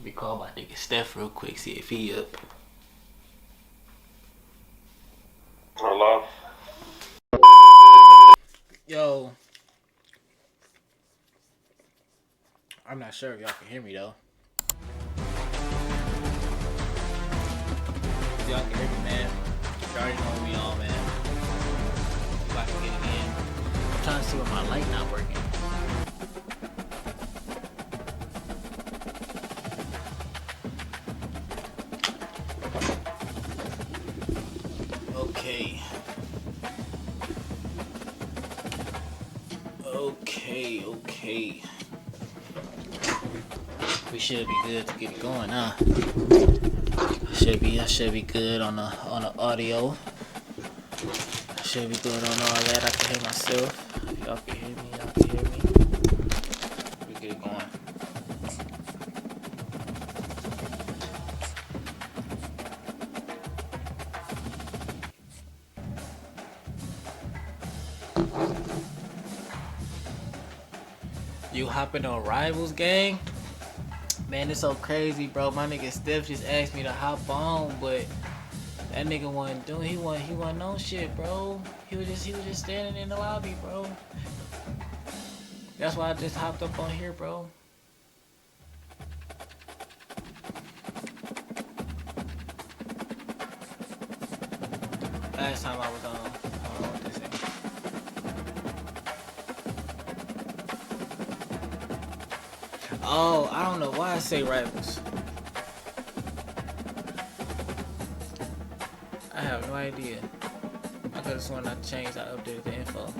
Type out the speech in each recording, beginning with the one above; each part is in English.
me call my nigga Steph real quick, see if he up. Hello? Yo. I'm not sure if y'all can hear me though. Y'all can hear me, man. You already know we on, man. If I can get it in. I'm trying to see why my light not working. Okay. We should be good to get it going, huh? I should be good on the audio. I should be good on all that. I can hear myself. If y'all can hear me, y'all can hear me. We get it going. You hopping on Rivals, gang? Man, it's so crazy, bro. My nigga Steph just asked me to hop on, but that nigga wasn't doing. He wasn't on shit, bro. He was just standing in the lobby, bro. That's why I just hopped up on here, bro. Last time I was on. I don't know what this is. Oh, I don't know why I say Rivals. I have no idea. I could have sworn I changed, I updated the info.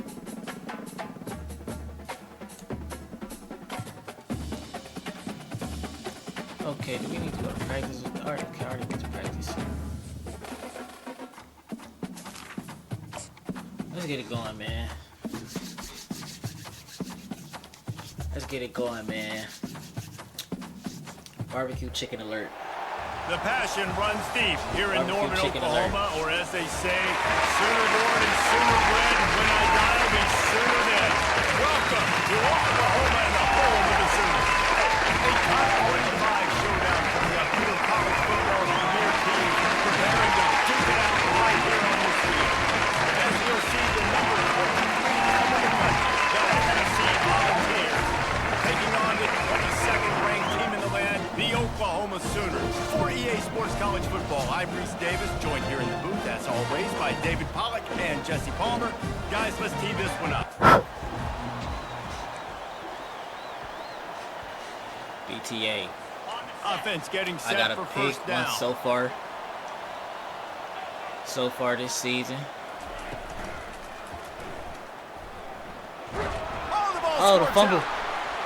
Okay, do we need to go to practice? Alright, okay, I already get to practice. Let's get it going, man. Let's get it going, man. Barbecue chicken alert. The passion runs deep here in Norman, Oklahoma, or as they say, Sooner born and Sooner bred, and when I die, I'll be Sooner dead. Welcome to Oklahoma and the home of the Sooners. A top 25 showdown coming up here. College football's premier team preparing to duke it out right here on this field. As you'll see, the number 43 team in the country, the Tennessee Volunteers, taking on the 22nd ranked team in the land, the Oklahoma Sooners. For EA Sports College Football, I'm Reese Davis, joined here in the booth, as always, by David Pollack and Jesse Palmer. Guys, let's tee this one up. BTA. Offense getting set I got a for pick first down. one so far this season. Oh, the fumble.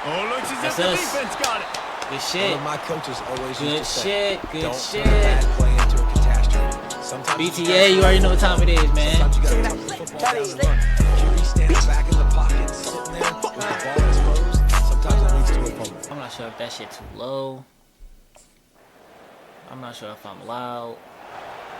Oh, looks as if the defense got it. Good shit. One of my coaches always Good used to say, shit. Good don't shit. turn a bad play into a catastrophe. Sometimes BTA, you already know what time it is, man. Sometimes you gotta tuck the football down and run. QB standing back in the pocket, sitting there with the ball exposed. Sometimes it leads to a fumble. I'm not sure if that shit too low. I'm not sure if I'm loud.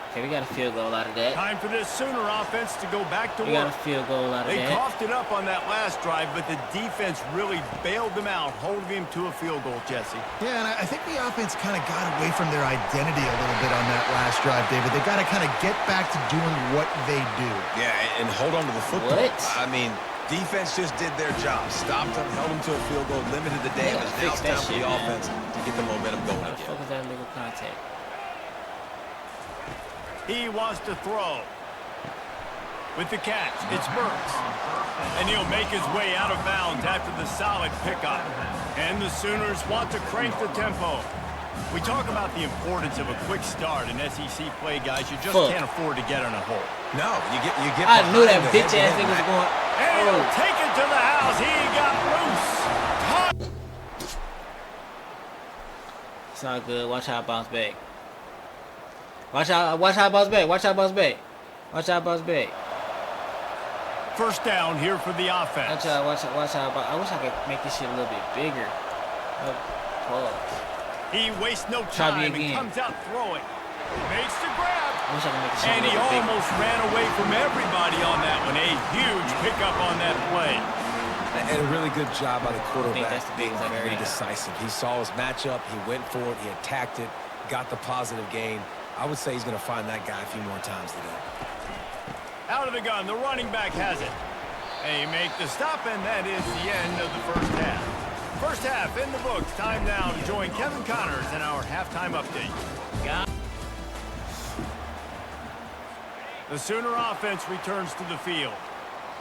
Okay, we got a field goal out of that. Time for this Sooner offense to go back to We got a work. field goal out of They that. coughed it up on that last drive, but the defense really bailed them out, holding him to a field goal, Jesse. Yeah, and I think the offense kind of got away from their identity a little bit on that last drive, David. They got to kind of get back to doing what they do. Yeah, and hold on to the football. What? I mean, defense just did their job. Stopped them, held them to a field goal, limited the damage. Now it's time for the offense to get the momentum going How the fuck is that legal contact? He wants to throw. With the catch, it's Burks. And he'll make his way out of bounds after the solid pickup. And the Sooners want to crank the tempo. We talk about the importance of a quick start in SEC play, guys. You just can't afford to get on a hole. No, you get. I knew that bitch ass nigga was going. And he'll take it to the house. He got loose. It's not good. Watch how I bounce back. Watch how I bounce back. Watch how I bounce back. Watch how I bounce back. First down here for the offense. Watch how I wish I could make this shit a little bit bigger. Pause. He wastes no time and comes out throwing. Makes the grab. I wish I could make this shit And a he little bit bigger. almost ran away from everybody on that one. A huge pickup on that play. And a really good job by the quarterback. that's the biggest I've ever Very had. decisive. He saw his matchup. He went for it. He attacked it. Got the positive gain. I would say he's going to find that guy a few more times today. Out of the gun, the running back has it. They make the stop, and that is the end of the first half. First half in the books. Time now to join Kevin Connors in our halftime update. The Sooner offense returns to the field.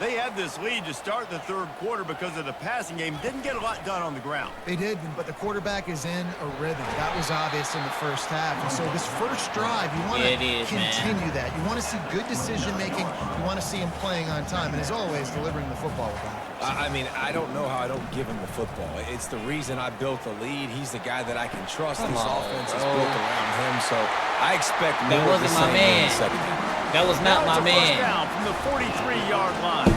They had this lead to start the third quarter because of the passing game. Didn't get a lot done on the ground. They did, but the quarterback is in a rhythm. That was obvious in the first half. And so this first drive, you want to continue that. You want to see good decision-making. You want to see him playing on time. And as always, delivering the football with accuracy. I mean, I don't know how I don't give him the football. It's the reason I built the lead. He's the guy that I can trust. This offense is built around him, so I expect more of the same in the second half. That was not my man. First down from the 43-yard line.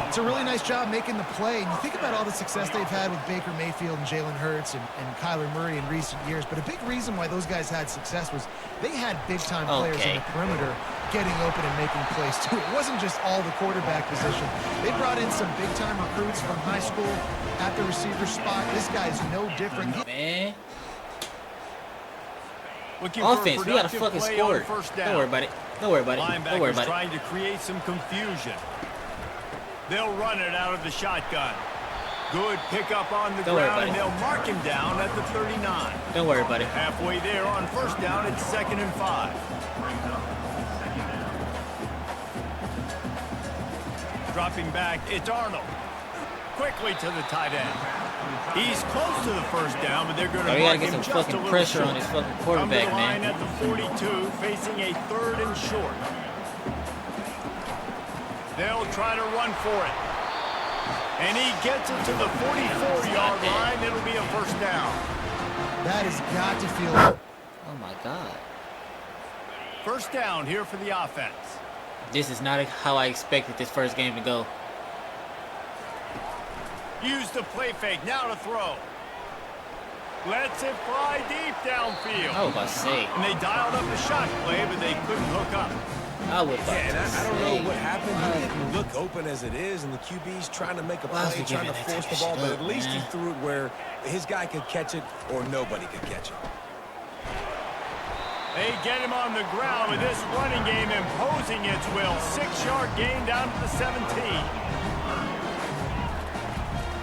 It's a really nice job making the play. And you think about all the success they've had with Baker Mayfield and Jalen Hurts and Kyler Murray in recent years. But a big reason why those guys had success was they had big-time players in the perimeter getting open and making plays, too. It wasn't just all the quarterback position. They brought in some big-time recruits from high school at the receiver spot. This guy's no different. Man. Looking Offense, for we got to fucking score. Don't worry about it. Don't worry about it. Don't worry about it. Trying to create some confusion. They'll run it out of the shotgun. Good pickup on the ground, and they'll mark him down at the 39. Don't worry about it. Halfway there on first down, it's 2nd and 5. Dropping back, it's Arnold. Quickly to the tight end. He's close to the first down, but they're going to mark him just a little short. Get some fucking pressure on his fucking quarterback, man. Come to the line at the 42, facing a 3rd and short. They'll try to run for it. And he gets it to the 44-yard line. It'll be a first down. That has got to feel... Oh, my God. First down here for the offense. This is not how I expected this first game to go. Use the play fake. Now to throw. Lets it fly deep downfield. I was about to say. And they dialed up a shot play, but they couldn't hook up. I would I don't know what happened. You look open as it is, and the QB's trying to make a play, trying to force the ball, but at least he threw it where his guy could catch it or nobody could catch it. They get him on the ground with this running game imposing its will. 6-yard gain down to the 17.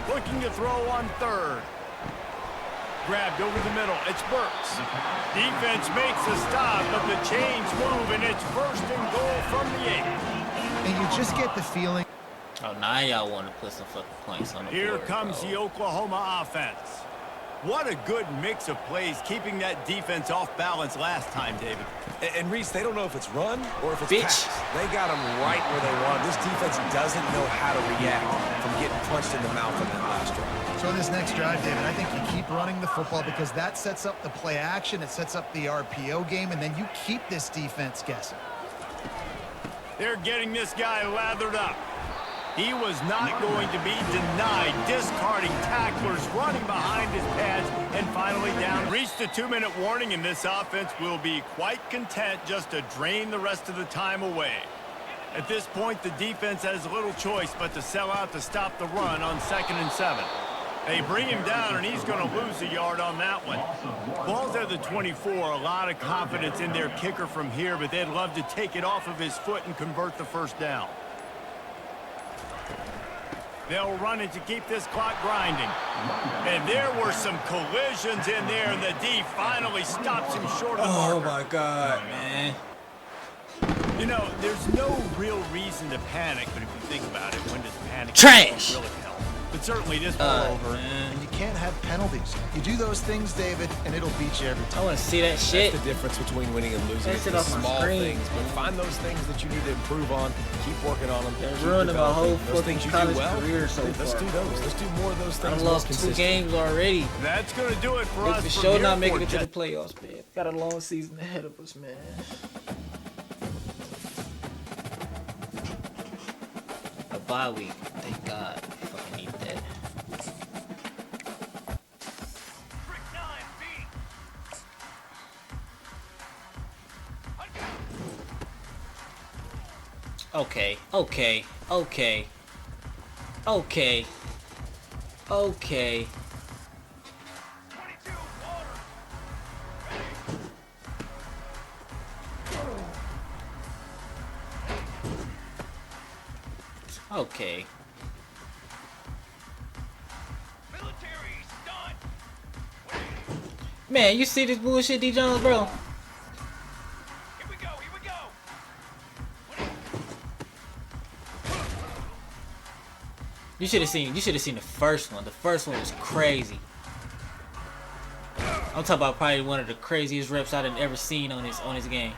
Looking to throw on 3rd. Grabbed over the middle. It's Burks. Defense makes a stop, but the chains move, and it's 1st and goal from the 8. And you just get the feeling. Oh, now y'all want to put some fucking points on the board. Here comes the Oklahoma offense. What a good mix of plays, keeping that defense off balance last time, David. And Reese, they don't know if it's run or if it's pass. They got them right where they want. This defense doesn't know how to react from getting punched in the mouth on that last drive. So in this next drive, David, I think you keep running the football because that sets up the play action, it sets up the RPO game, and then you keep this defense guessing. They're getting this guy lathered up. He was not going to be denied, discarding tacklers, running behind his pads, and finally down. Reached the 2-minute warning, and this offense will be quite content just to drain the rest of the time away. At this point, the defense has little choice but to sell out to stop the run on 2nd and 7. They bring him down, and he's going to lose a yard on that one. Ball's at the 24. A lot of confidence in their kicker from here, but they'd love to take it off of his foot and convert the first down. They'll run it to keep this clock grinding. And there were some collisions in there, and the D finally stops him short of the marker. Oh, my God, man. You know, there's no real reason to panic, but if you think about it, when does panic Trash! really help? But certainly this ball over. And you can't have penalties. You do those things, David, and it'll beat you every time. I want to see that shit. That's the difference between winning and losing. That's It's it the off my small screen. things, but find those things that you need to improve on. Keep working on them. They're keep ruining my whole developing. Those fucking things you college do well. career so Let's far. do those. Let's do more of those I things. lost more 2 consistent. games already. That's going to do it for Look us. for from sure here not making for it to the Jet- playoffs, man. Got a long season ahead of us, man. A bye week. Thank God. I fucking need that. Okay. Okay. Okay. Man, you see this bullshit, D. Jones, bro? Here we go, here we go. You should have seen the first one. The first one was crazy. I'm talking about probably one of the craziest reps I've ever seen on his game.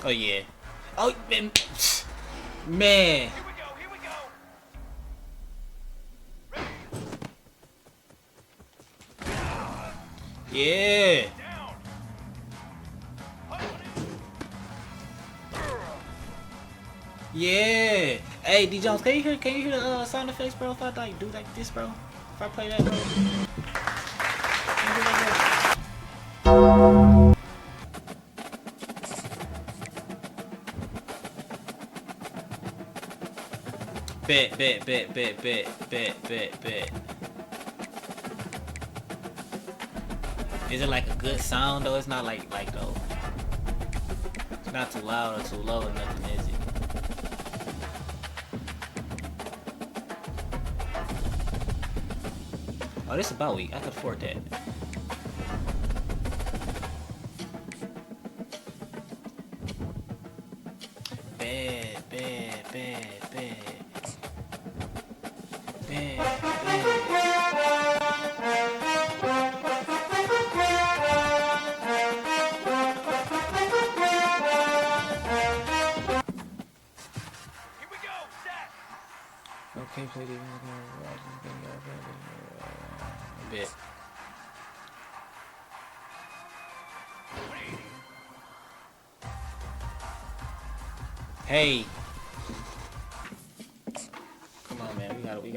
Oh yeah. Oh man. Man. Here we go, here we go. Yeah. Down. Yeah. Hey, D Jones, can you hear the sound effects, bro? If I like do like this, bro. If I play that, bro. Can you hear that, bro? Bet. Is it like a good sound though? It's not like though. It's not too loud or too low or nothing, is it? Oh, this is about week. I can afford that. Bad. Okay, play the bit. Hey. Come on, man. We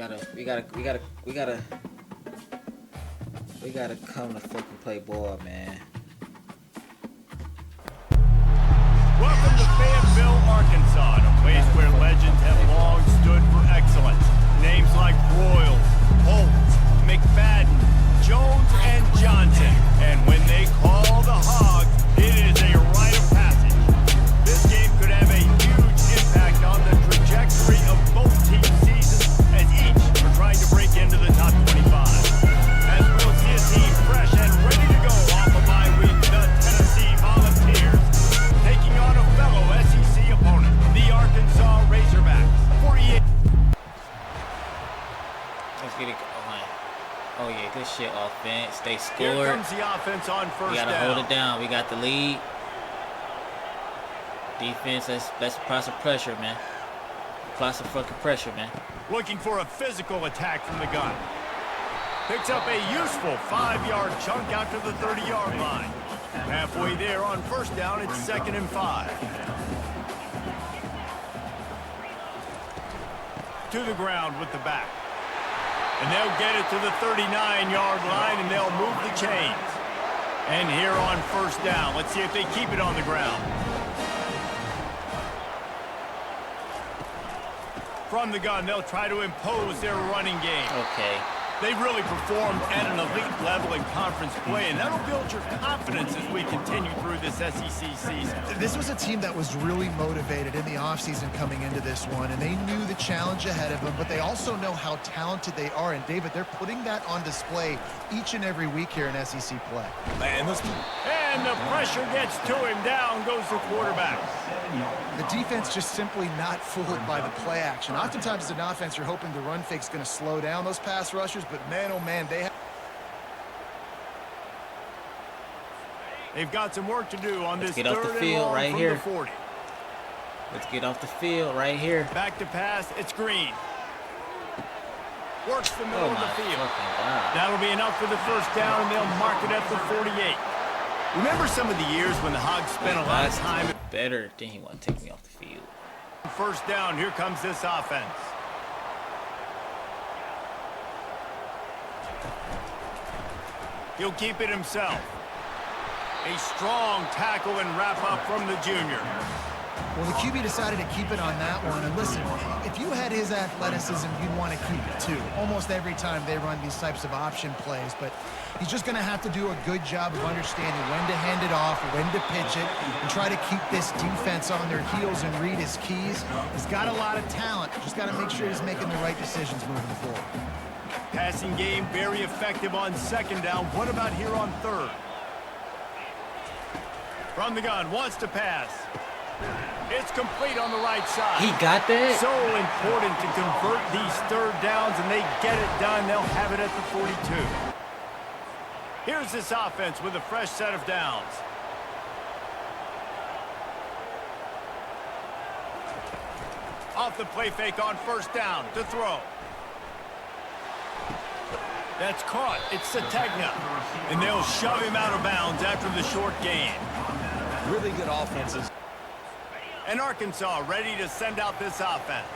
gotta come to fucking play ball, man. Welcome to Fayetteville, Arkansas, a place where legends have long stood for excellence. Names like Royals, Holtz, McFadden, Jones, and Johnson. And when they call the Hog, it is a rite of passage. This game could have a huge impact on the trajectory of both teams' seasons, as each are trying to break into the top 25. As we'll see a team fresh and ready to go off a bye week, the Tennessee Volunteers, taking on a fellow SEC opponent, the Arkansas Razorbacks. 48. Let's get it going. Oh yeah, good shit, offense. They Here scored. comes the offense on first We gotta down. hold it down. We got the lead. Defense, let's apply some pressure, man. Apply some fucking pressure, man. Looking for a physical attack from the gun. Picks up a useful 5-yard chunk out to the 30-yard line. Halfway there on first down, it's 2nd and 5. To the ground with the back. And they'll get it to the 39-yard line, and they'll move the chains. And here on first down, let's see if they keep it on the ground. From the gun, they'll try to impose their running game. Okay. They've really performed at an elite level in conference play, and that'll build your confidence as we continue through this SEC season. This was a team that was really motivated in the offseason coming into this one, and they knew the challenge ahead of them, but they also know how talented they are. And, David, they're putting that on display each and every week here in SEC play. Man, And the pressure gets to him. Down goes the quarterback. The defense just simply not fooled by the play action. Oftentimes as an offense, you're hoping the run fake's going to slow down those pass rushers, but man, oh man, They've got some work to do on this get off the third and field long right from here. the 40. Let's get off the field right here. Back to pass, it's Green. Works the middle Oh of my the field. fucking God. That'll be enough for the first down, and they'll mark it at the 48. Remember some of the years when the Hogs spent a lot of time at Better than he want to take me off the field. first down. Here comes this offense. He'll keep it himself. A strong tackle and wrap up from the junior. Well, the QB decided to keep it on that one. And listen, if you had his athleticism, you'd want to keep it too. Almost every time they run these types of option plays. But he's just going to have to do a good job of understanding when to hand it off, when to pitch it, and try to keep this defense on their heels and read his keys. He's got a lot of talent. Just got to make sure he's making the right decisions moving forward. Passing game very effective on second down. What about here on third? From the gun, wants to pass. It's complete on the right side. He got that? So important to convert these third downs, and they get it done. They'll have it at the 42. Here's this offense with a fresh set of downs. Off the play fake on first down to throw. That's caught. It's Sategna. And they'll shove him out of bounds after the short gain. Really good offenses. And Arkansas ready to send out this offense.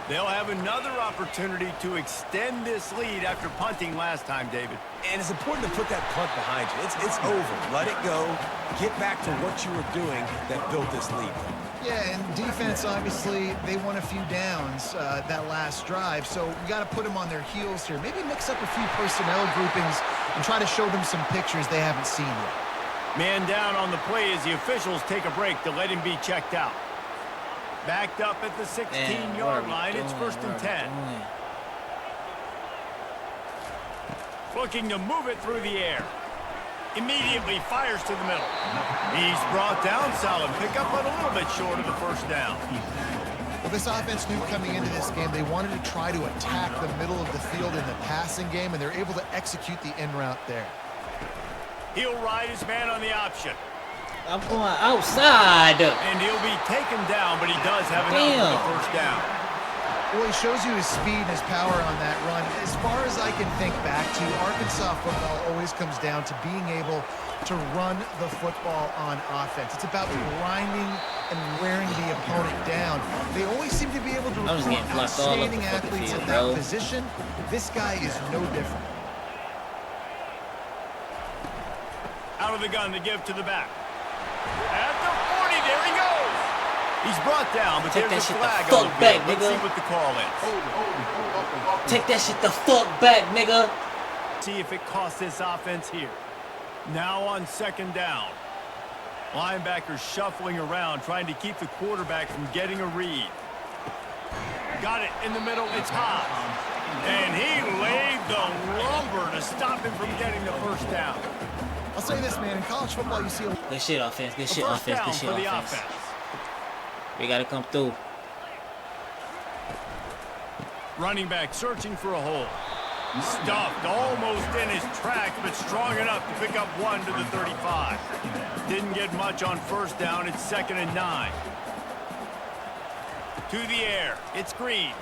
They'll have another opportunity to extend this lead after punting last time, David. And it's important to put that punt behind you. It's over. Let it go. Get back to what you were doing that built this lead. Yeah, and defense, obviously, they won a few downs that last drive, so we got to put them on their heels here. Maybe mix up a few personnel groupings and try to show them some pictures they haven't seen yet. Man down on the play as the officials take a break to let him be checked out. Backed up at the 16-yard line. It's 1st and 10. Looking to move it through the air. Immediately fires to the middle. He's brought down solid. Pick up on a little bit short of the first down. Well, this offense knew coming into this game they wanted to try to attack the middle of the field in the passing game, and they're able to execute the in route there. He'll ride his man on the option. I'm going outside. And he'll be taken down, but he does have enough for the first down. Well, he shows you his speed and his power on that run. As far as I can think back to, Arkansas football always comes down to being able to run the football on offense. It's about grinding and wearing the opponent down. They always seem to be able to recruit outstanding athletes at that position. This guy is no different. Out of the gun to give to the back. At the 40, there he goes. He's brought down, but there's a flag on the field. Let's see what the call is. Take that shit the fuck back, nigga. See if it costs this offense here. Now on second down. Linebackers shuffling around, trying to keep the quarterback from getting a read. Got it in the middle. It's hot. And he laid the lumber to stop him from getting the first down. I'll say this, man. In college football, you see a good shit offense. Good shit offense. Good shit offense. We gotta come through. Running back searching for a hole. Stuffed almost in his tracks, but strong enough to pick up one to the 35. Didn't get much on first down. It's 2nd and 9. To the air. It's Green.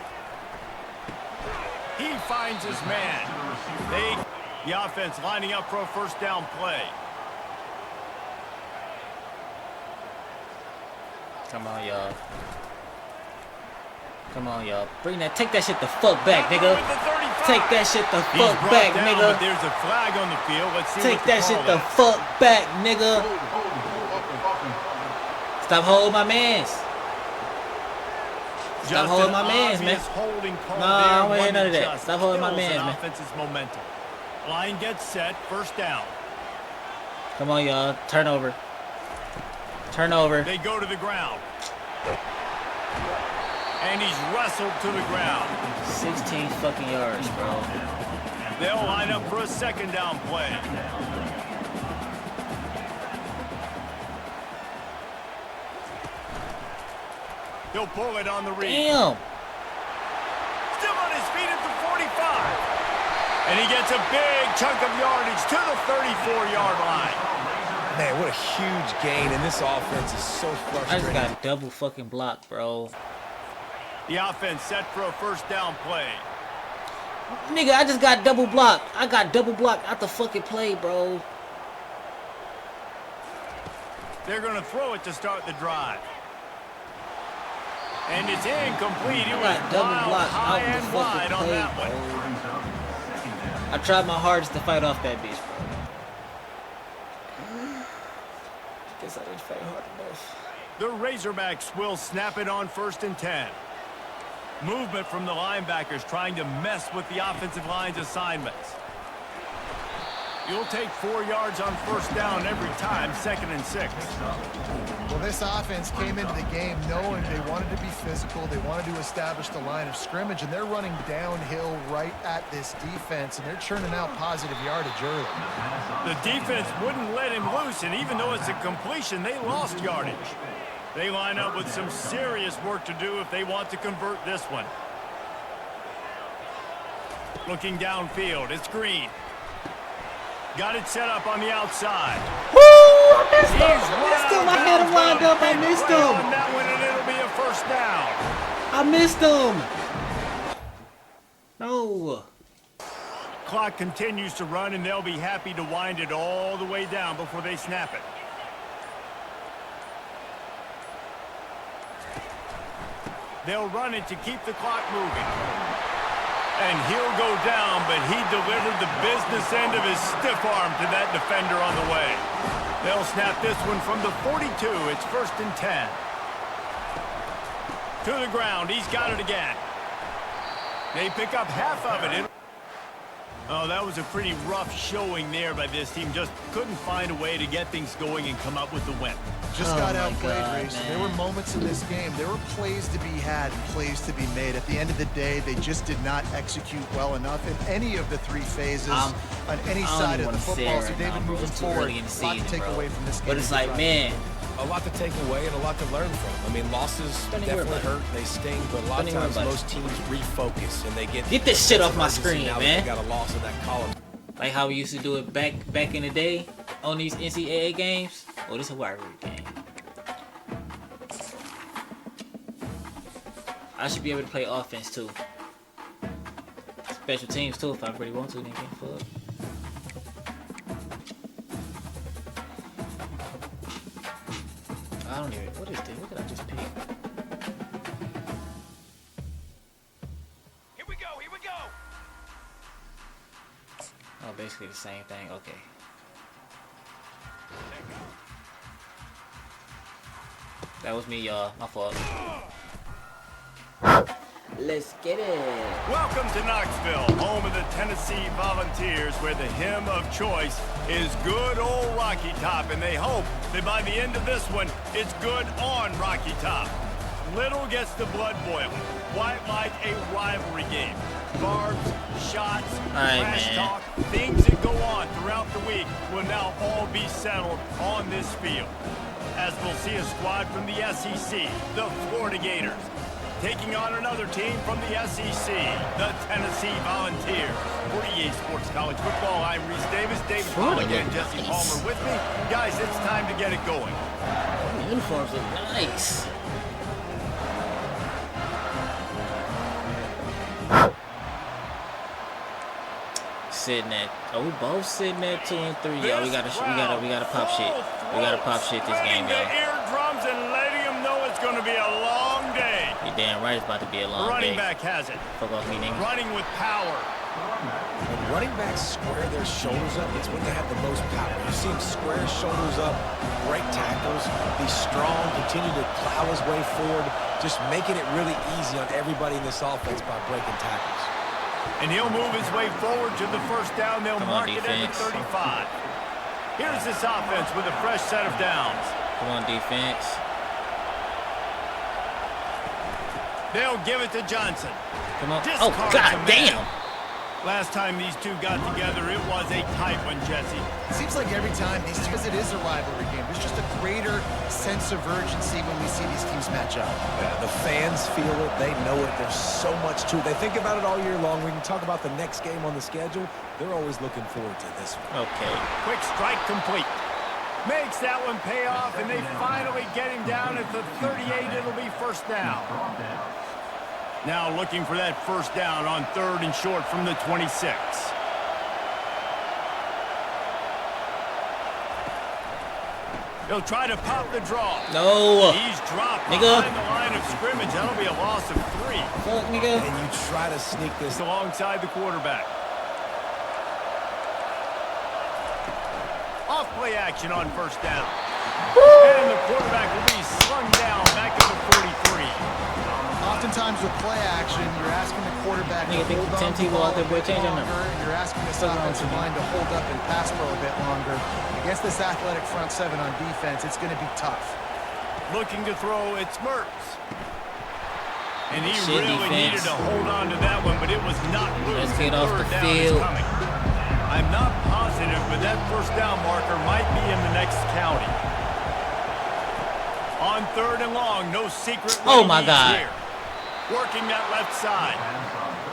He finds his man. The offense lining up for a first down play. Come on, y'all. Come on, y'all. Bring that. Take that shit the fuck back, nigga. Take that shit the fuck back, nigga. There's a flag on the field. Let's see. Take that shit the fuck back, nigga. Stop holding my mans. Stop holding my mans, man. Nah, I don't hear none of that. Stop holding my mans, man. Offense's momentum. Line gets set. First down. Come on, y'all. Turnover. Turnover. They go to the ground. And he's wrestled to the ground. 16 fucking yards, bro. They'll line up for a second down play. He'll pull it on the read. Damn. Still on his feet at the 45. And he gets a big chunk of yardage to the 34-yard line. Man, what a huge gain, and this offense is so frustrating. I just got double fucking blocked, bro. The offense set for a first down play. Nigga, I just got double blocked. I got double blocked out the fucking play, bro. They're going to throw it to start the drive. And it's incomplete. It was double blocked high out the and wide fucking on play, that one. bro. I tried my hardest to fight off that bitch, bro. Guess I didn't fight hard enough. The Razor Razorbacks will snap it on 1st and 10. Movement from the linebackers trying to mess with the offensive line's assignments. You'll take 4 yards on 1st down every time, 2nd and 6. Well, this offense came into the game knowing they wanted to be physical. They wanted to establish the line of scrimmage, and they're running downhill right at this defense, and they're churning out positive yardage early. The defense wouldn't let him loose, and even though it's a completion, they lost yardage. They line up with some serious work to do if they want to convert this one. Looking downfield, it's Green. Got it set up on the outside. Woo! I missed him. I had him lined up. I missed him. On that one, and it'll be a 1st down. I missed him. No. Clock continues to run, and they'll be happy to wind it all the way down before they snap it. They'll run it to keep the clock moving. And he'll go down, but he delivered the business end of his stiff arm to that defender on the way. They'll snap this one from the 42. It's 1st and 10. To the ground. He's got it again. They pick up half of it. Oh, that was a pretty rough showing there by this team. Just couldn't find a way to get things going and come up with the win. Just got outplayed, Reese. There were moments in this game. There were plays to be had and plays to be made. At the end of the day, they just did not execute well enough in any of the 3 phases on any side of the football. So, David, moving forward, a lot to take away from this game. But it's like, man. A lot to take away and a lot to learn from. I mean, losses definitely hurt. They sting, but a lot of times most teams refocus and they get this shit off my screen, now man. They got a loss in that column. Like how we used to do it back in the day on these NCAA games. Oh, this is a rivalry game. I should be able to play offense too. Special teams too if I really want to. Then get fucked. I don't even. What is this? What did I just pick? Here we go. Here we go. Oh, basically the same thing. Okay. That was me, y'all. My fault. Let's get it. Welcome to Knoxville, home of the Tennessee Volunteers, where the hymn of choice is good old Rocky Top, and they hope that by the end of this one, it's good on Rocky Top. Little gets the blood boiling. Quite like a rivalry game. Barbs, shots, trash talk, things that go on throughout the week will now all be settled on this field. As we'll see a squad from the SEC, the Florida Gators, taking on another team from the SEC, the Tennessee Volunteers. For EA Sports College Football, I'm Reese Davis, David Pollock, and Jesse Palmer with me. Guys, it's time to get it going. The uniforms look nice. Sitting at, we both sitting at 2 and 3. Yo, we gotta pop shit. We gotta pop shit this game, yo. Eardrums and letting them know it's going to be a long day. You're damn right it's about to be a long Running day. back has it. Fuck off me, nigga. Running with power. When running backs square their shoulders up, it's when they have the most power. You see him square his shoulders up, break tackles, be strong, continue to plow his way forward, just making it really easy on everybody in this offense by breaking tackles. And he'll move his way forward to the 1st down. They'll mark it at the 35. Here's this offense with a fresh set of downs. Come on, defense. They'll give it to Johnson. Come on. Discard Oh, god damn. Last time these two got together, it was a tight one, Jesse. It seems like every time these two, because it is a rivalry game, there's just a greater sense of urgency when we see these teams match up. Yeah, the fans feel it. They know it. There's so much to it. They think about it all year long. We can talk about the next game on the schedule. They're always looking forward to this one. Okay. Quick strike complete. Makes that one pay off, and they finally get him down at the 38. It'll be 1st down. Now looking for that 1st down on 3rd and short from the 26. He'll try to pop the draw. No. He's dropped nigga. behind the line of scrimmage. That'll be a loss of 3. Fuck, nigga. And you try to sneak this Alongside the quarterback. Off play action on 1st down. And the quarterback will be slung down back at the 43. Oftentimes with play action, you're asking the quarterback to Nigga, hold on to the ball a bit longer, and you're asking this offensive line to hold up and pass pro a bit longer. Against this athletic front seven on defense, it's going to be tough. Looking to throw, it's Mertz. And he Shit really defense. needed to hold on to that one, but it was not loose. Let's get off the Third down is field. coming. I'm not positive, but that first down marker might be in the next county. On 3rd and long, no secret. Oh my God. Here. Working that left side.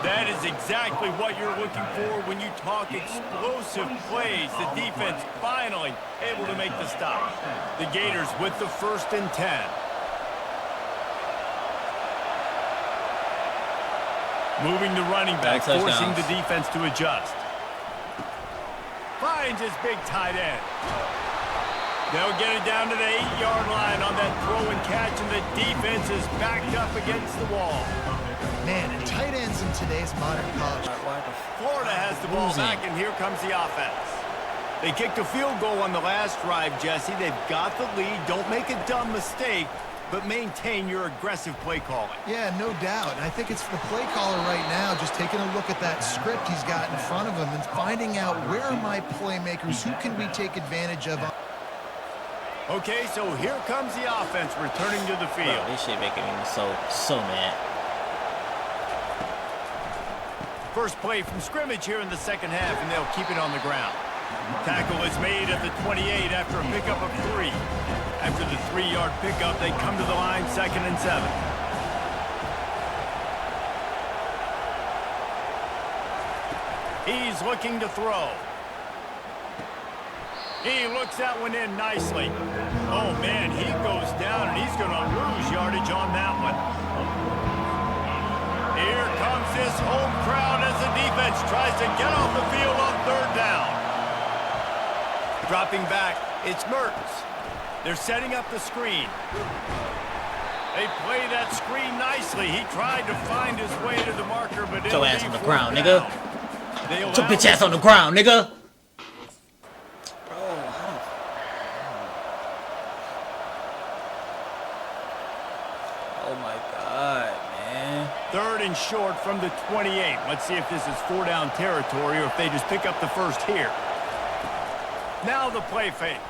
That is exactly what you're looking for when you talk explosive plays. The defense finally able to make the stop. The Gators with the 1st and 10. Moving the running back, forcing the defense to adjust. Finds his big tight end. They'll get it down to the 8-yard line on that throw and catch, and the defense is backed up against the wall. Man, and tight ends in today's modern college. Florida has the ball back, and here comes the offense. They kicked a field goal on the last drive, Jesse. They've got the lead. Don't make a dumb mistake, but maintain your aggressive play calling. Yeah, no doubt. And I think it's the play caller right now just taking a look at that script he's got in front of him and finding out where are my playmakers, who can we take advantage of. Okay, so here comes the offense returning to the field. Bro, this shit making me so mad. First play from scrimmage here in the second half, and they'll keep it on the ground. Tackle is made at the 28 after a pickup of 3. After the 3-yard pickup, they come to the line 2nd and 7. He's looking to throw. He looks that one in nicely. Oh, man, he goes down, and he's going to lose yardage on that one. Here comes this home crowd as the defense tries to get off the field on 3rd down. Dropping back, it's Mertz. They're setting up the screen. They play that screen nicely. He tried to find his way to the marker, but Put your ass on the ground, down. nigga. Put your bitch ass on the ground, nigga. Oh my God, man. 3rd and short from the 28. Let's see if this is 4-down territory or if they just pick up the first here. Now the play fake.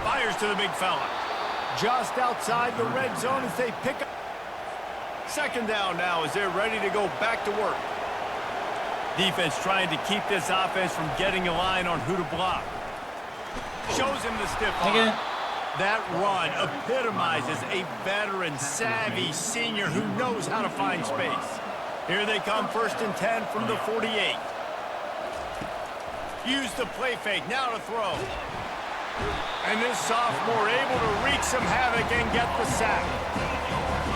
Fires to the big fella. Just outside the red zone as they pick up. 2nd down now as they're ready to go back to work. Defense trying to keep this offense from getting a line on who to block. Shows him the stiff arm. That run epitomizes a veteran, savvy senior who knows how to find space. Here they come, 1st and 10 from the 48. Use the play fake, now to throw. And this sophomore able to wreak some havoc and get the sack.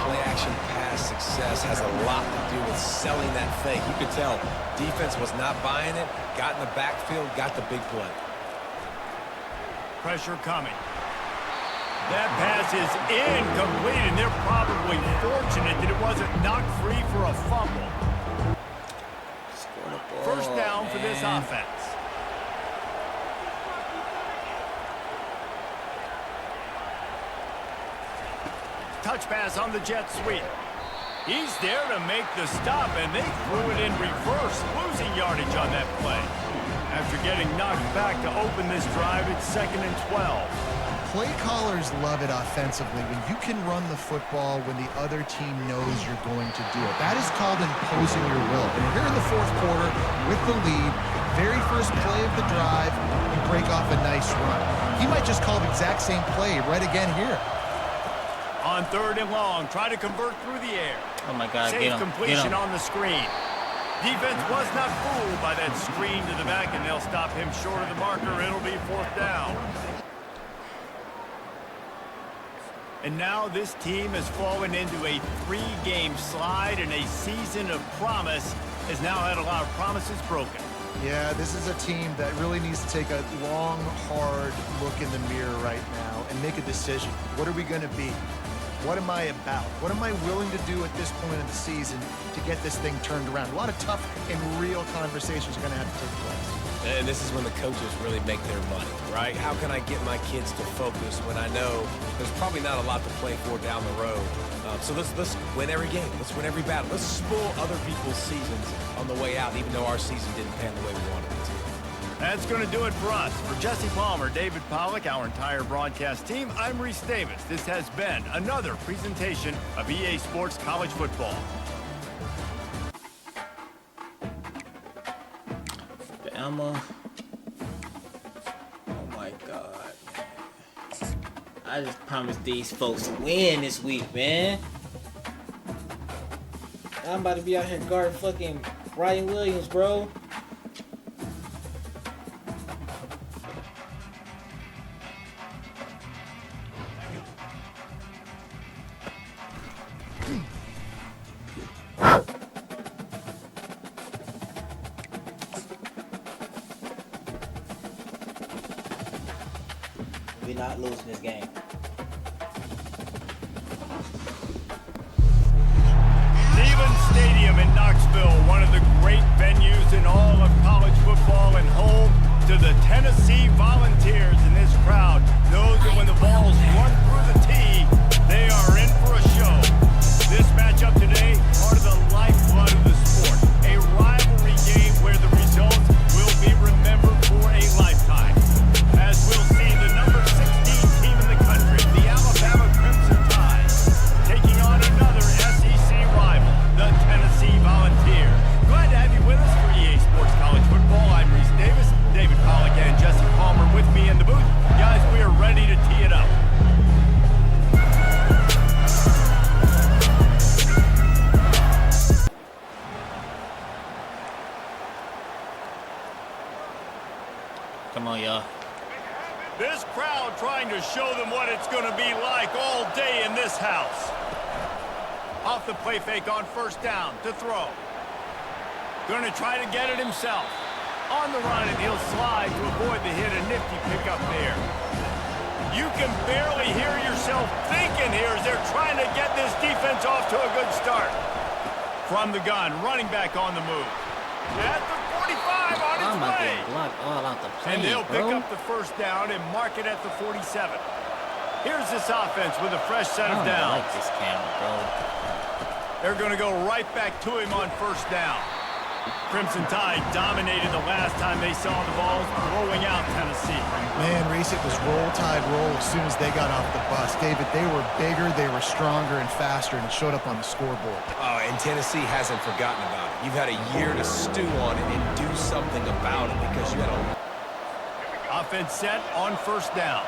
Play action pass success has a lot to do with selling that fake. You could tell defense was not buying it, got in the backfield, got the big play. Pressure coming. That pass is incomplete, and they're probably fortunate that it wasn't knocked free for a fumble. First down for this offense. Touch pass on the jet sweep. He's there to make the stop, and they threw it in reverse, losing yardage on that play. After getting knocked back to open this drive, it's 2nd and 12. Play callers love it offensively when you can run the football when the other team knows you're going to do it. That is called imposing your will. And here in the 4th quarter with the lead, very first play of the drive, you break off a nice run. He might just call the exact same play right again here. On 3rd and long, try to convert through the air. Oh my God, Safe get him. completion on the screen. Defense was not fooled by that screen to the back, and they'll stop him short of the marker. It'll be 4th down. And now this team has fallen into a 3-game slide, and a season of promise has now had a lot of promises broken. Yeah, this is a team that really needs to take a long, hard look in the mirror right now and make a decision. What are we going to be? What am I about? What am I willing to do at this point of the season to get this thing turned around? A lot of tough and real conversations are going to have to take place. And this is when the coaches really make their money, right? How can I get my kids to focus when I know there's probably not a lot to play for down the road? So let's win every game. Let's win every battle. Let's spoil other people's seasons on the way out, even though our season didn't pan the way we wanted it to. That's going to do it for us. For Jesse Palmer, David Pollack, our entire broadcast team, I'm Reese Davis. This has been another presentation of EA Sports College Football. Bama. Oh my God, man. I just promised these folks to win this week, man. I'm about to be out here guarding fucking Ryan Williams, bro. We're not losing this game. Stadium in Knoxville, one of the great venues in all of college football and home to the Tennessee Volunteers. And this crowd knows that when the balls run through the tee, they are in for a show. This matchup today, part of the lifeblood of the sport. A rivalry game where the results will be remembered for a lifetime. As we'll see the number 16 team in the country, the Alabama Crimson Tide, taking on another SEC rival, the Tennessee Volunteers. Glad to have you with us for EA Sports College Football. I'm Reese Davis, David Pollack, and Jesse Palmer with me in the booth. Guys, we are ready to tee it up. Come on, y'all. This crowd trying to show them what it's going to be like all day in this house. Off the play fake on first down to throw. Going to try to get it himself. On the run, and he'll slide to avoid the hit. A nifty pickup there. You can barely hear yourself thinking here as they're trying to get this defense off to a good start. From the gun, running back on the move. At the 45 on his I'm about way. to block all out the play, And they'll pick bro. up the first down and mark it at the 47. Here's this offense with a fresh set of I downs. like this camera, bro. They're going to go right back to him on first down. Crimson Tide dominated the last time they saw the balls rolling out Tennessee. Man, Reese, it was roll tide roll as soon as they got off the bus. David, they were bigger, they were stronger and faster, and it showed up on the scoreboard. Oh, and Tennessee hasn't forgotten about it. You've had a year to stew on it and do something about it because you had a... Offense set on first down.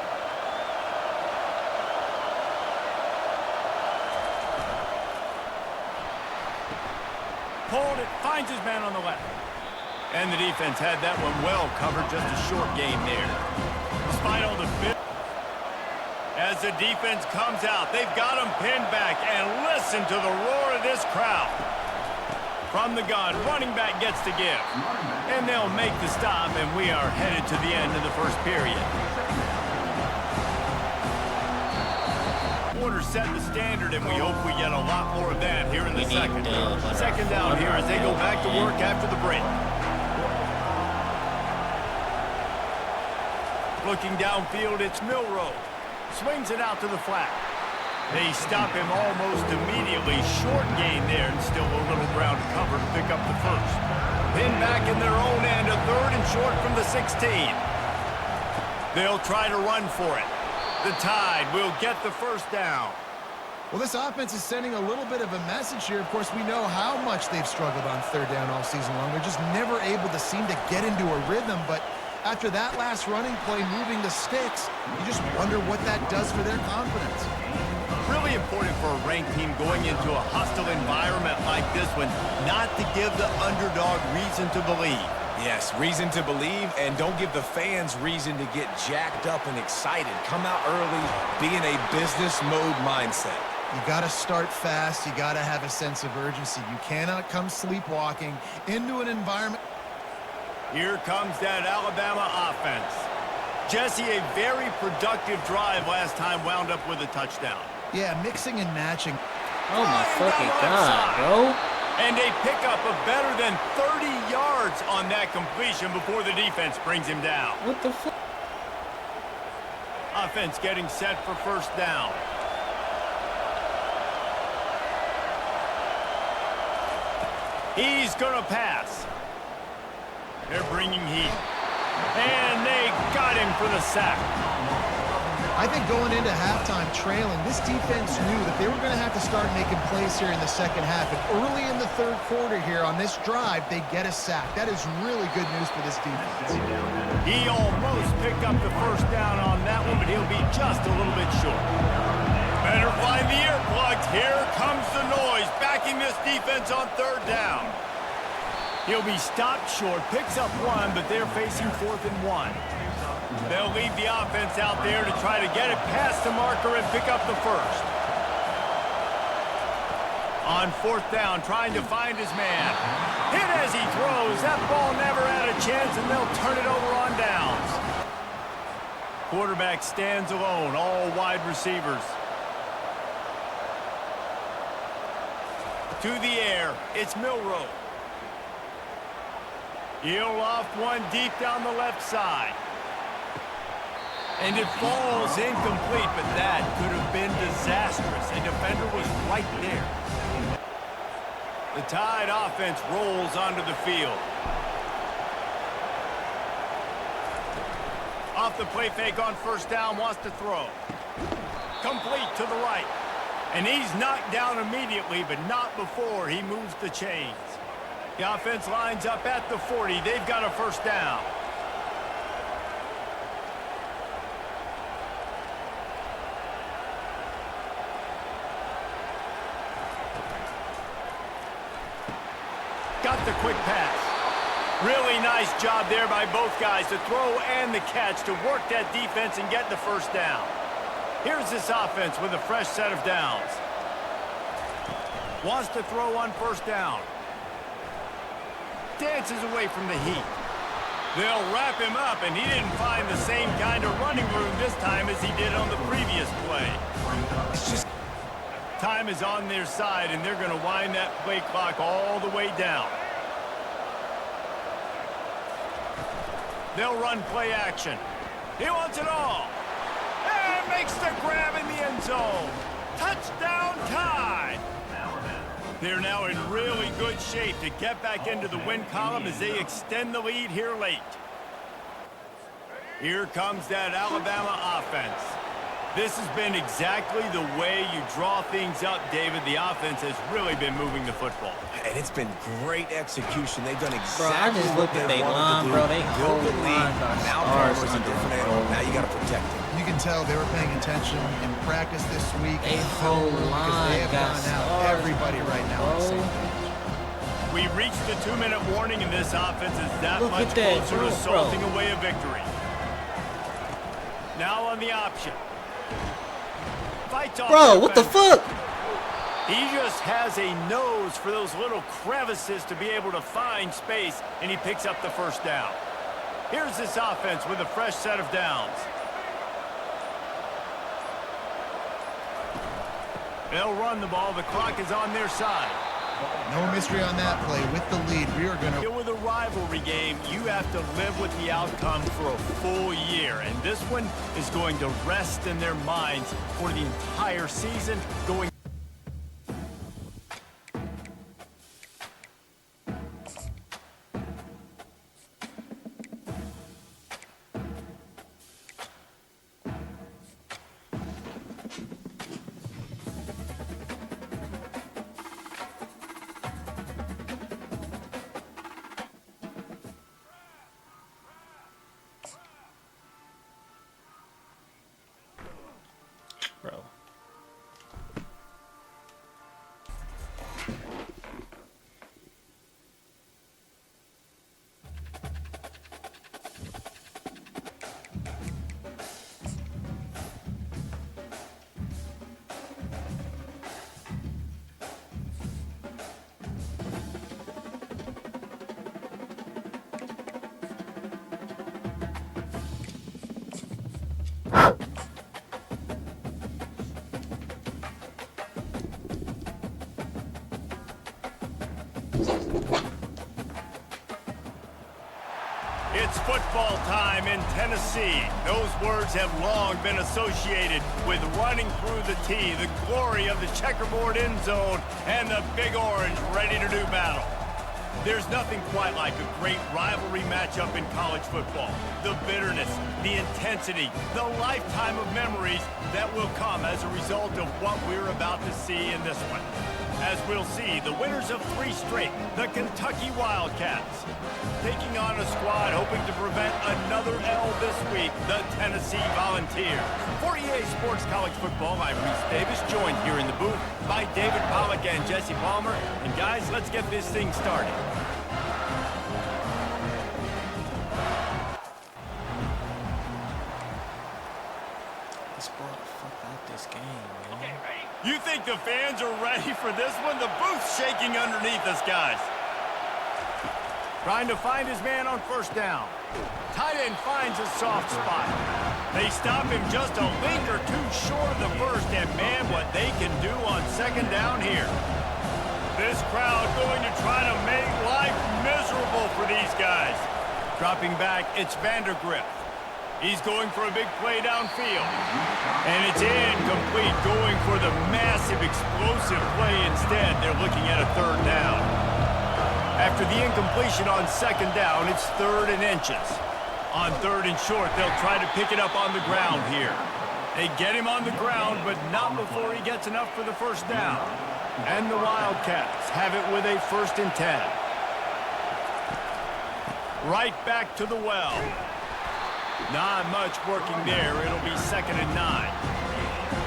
Pulled it, finds his man on the left. And the defense had that one well covered, just a short gain there. Spinal to fifth. As the defense comes out, they've got him pinned back, and listen to the roar of this crowd. From the gun, running back gets to give. And they'll make the stop, and we are headed to the end of the first period. Quarter set the standard, and we hope we get a lot more of that here in the second. Second down here as they go back to work after the break. Looking downfield, it's Milroe. Swings it out to the flat. They stop him almost immediately. Short gain there, and still a little ground to cover to pick up the first. Pinned back in their own end, a third and short from the 16. They'll try to run for it. The Tide will get the first down. Well, this offense is sending a little bit of a message here. Of course, we know how much they've struggled on third down all season long. They're just never able to seem to get into a rhythm, but after that last running play moving the sticks, you just wonder what that does for their confidence. Really important for a ranked team going into a hostile environment like this one, not to give the underdog reason to believe. Yes, reason to believe, and don't give the fans reason to get jacked up and excited. Come out early, be in a business mode mindset. You got to start fast. You got to have a sense of urgency. You cannot come sleepwalking into an environment. Here comes that Alabama offense. Jesse, a very productive drive last time wound up with a touchdown. Yeah, mixing and matching. Oh my fucking God, bro. And a pickup of better than 30 yards on that completion before the defense brings him down. What the fuck? Offense getting set for first down. He's going to pass. They're bringing heat. And they got him for the sack. I think going into halftime trailing, this defense knew that they were going to have to start making plays here in the second half. And early in the third quarter here on this drive, they get a sack. That is really good news for this defense. He almost picked up the first down on that one, but he'll be just a little bit short. Better find the earplugs. Here comes the noise, backing this defense on third down. He'll be stopped short, picks up one, but they're facing 4th and 1. They'll leave the offense out there to try to get it past the marker and pick up the first. On 4th down, trying to find his man. Hit as he throws. That ball never had a chance, and they'll turn it over on downs. Quarterback stands alone, all wide receivers. To the air, it's Milroe. He'll loft one deep down the left side. And it falls incomplete, but that could have been disastrous. A defender was right there. The Tide offense rolls onto the field. Off the play fake on first down, wants to throw. Complete to the right. And he's knocked down immediately, but not before he moves the chains. The offense lines up at the 40. They've got a first down. Got the quick pass. Really nice job there by both guys to throw and the catch to work that defense and get the first down. Here's this offense with a fresh set of downs. Wants to throw on first down. Dances away from the heat. They'll wrap him up, and he didn't find the same kind of running room this time as he did on the previous play. It's just Time is on their side, and they're going to wind that play clock all the way down. They'll run play action. He wants it all. And makes the grab in the end zone. Touchdown Tide. They're now in really good shape to get back into the win column as they extend the lead here late. Here comes that Alabama offense. This has been exactly the way you draw things up, David. The offense has really been moving the football. And it's been great execution. They've done Bro, I exactly just what looked at they their wanted to line, do. bro. They Build the whole lead. line got Now stars Palmer's a under different them, animal. bro. Now you got to protect him. You can tell they were paying attention in practice this week. They in the whole film room, because they line have got gone out. stars, Everybody right now on the same bro. page. We reached the 2-minute warning, and this offense is that Look much at that closer to throw, bro. salting away a victory. Now on the option. Fights off Bro, the what the defender. fuck? He just has a nose for those little crevices to be able to find space, and he picks up the first down. Here's this offense with a fresh set of downs. They'll run the ball. The clock is on their side. No mystery on that play. With the lead, we are going to... With a rivalry game, you have to live with the outcome for a full year, and this one is going to rest in their minds for the entire season going. Bro. It's football time in Tennessee. Those words have long been associated with running through the tee, the glory of the checkerboard end zone, and the Big Orange ready to do battle. There's nothing quite like a great rivalry matchup in college football. The bitterness, the intensity, the lifetime of memories that will come as a result of what we're about to see in this one. As we'll see, the winners of 3 straight, the Kentucky Wildcats, taking on a squad hoping to prevent another L this week, the Tennessee Volunteers. For EA Sports College Football, I'm Reese Davis, joined here in the booth by David Pollack and Jesse Palmer. And guys, let's get this thing started. Let's blow the fuck out this game, man. Okay, ready? You think the fans are ready for this one? The booth's shaking underneath us, guys. Trying to find his man on first down. Tight end finds a soft spot. They stop him just a link or two short of the first, and man, what they can do on second down here. This crowd going to try to make life miserable for these guys. Dropping back, it's Vandergrift. He's going for a big play downfield. And it's incomplete, going for the massive explosive play instead. They're looking at a third down. After the incompletion on second down, it's 3rd and inches. On 3rd and short, they'll try to pick it up on the ground here. They get him on the ground, but not before he gets enough for the first down. And the Wildcats have it with a 1st and 10. Right back to the well. Not much working there. It'll be 2nd and 9.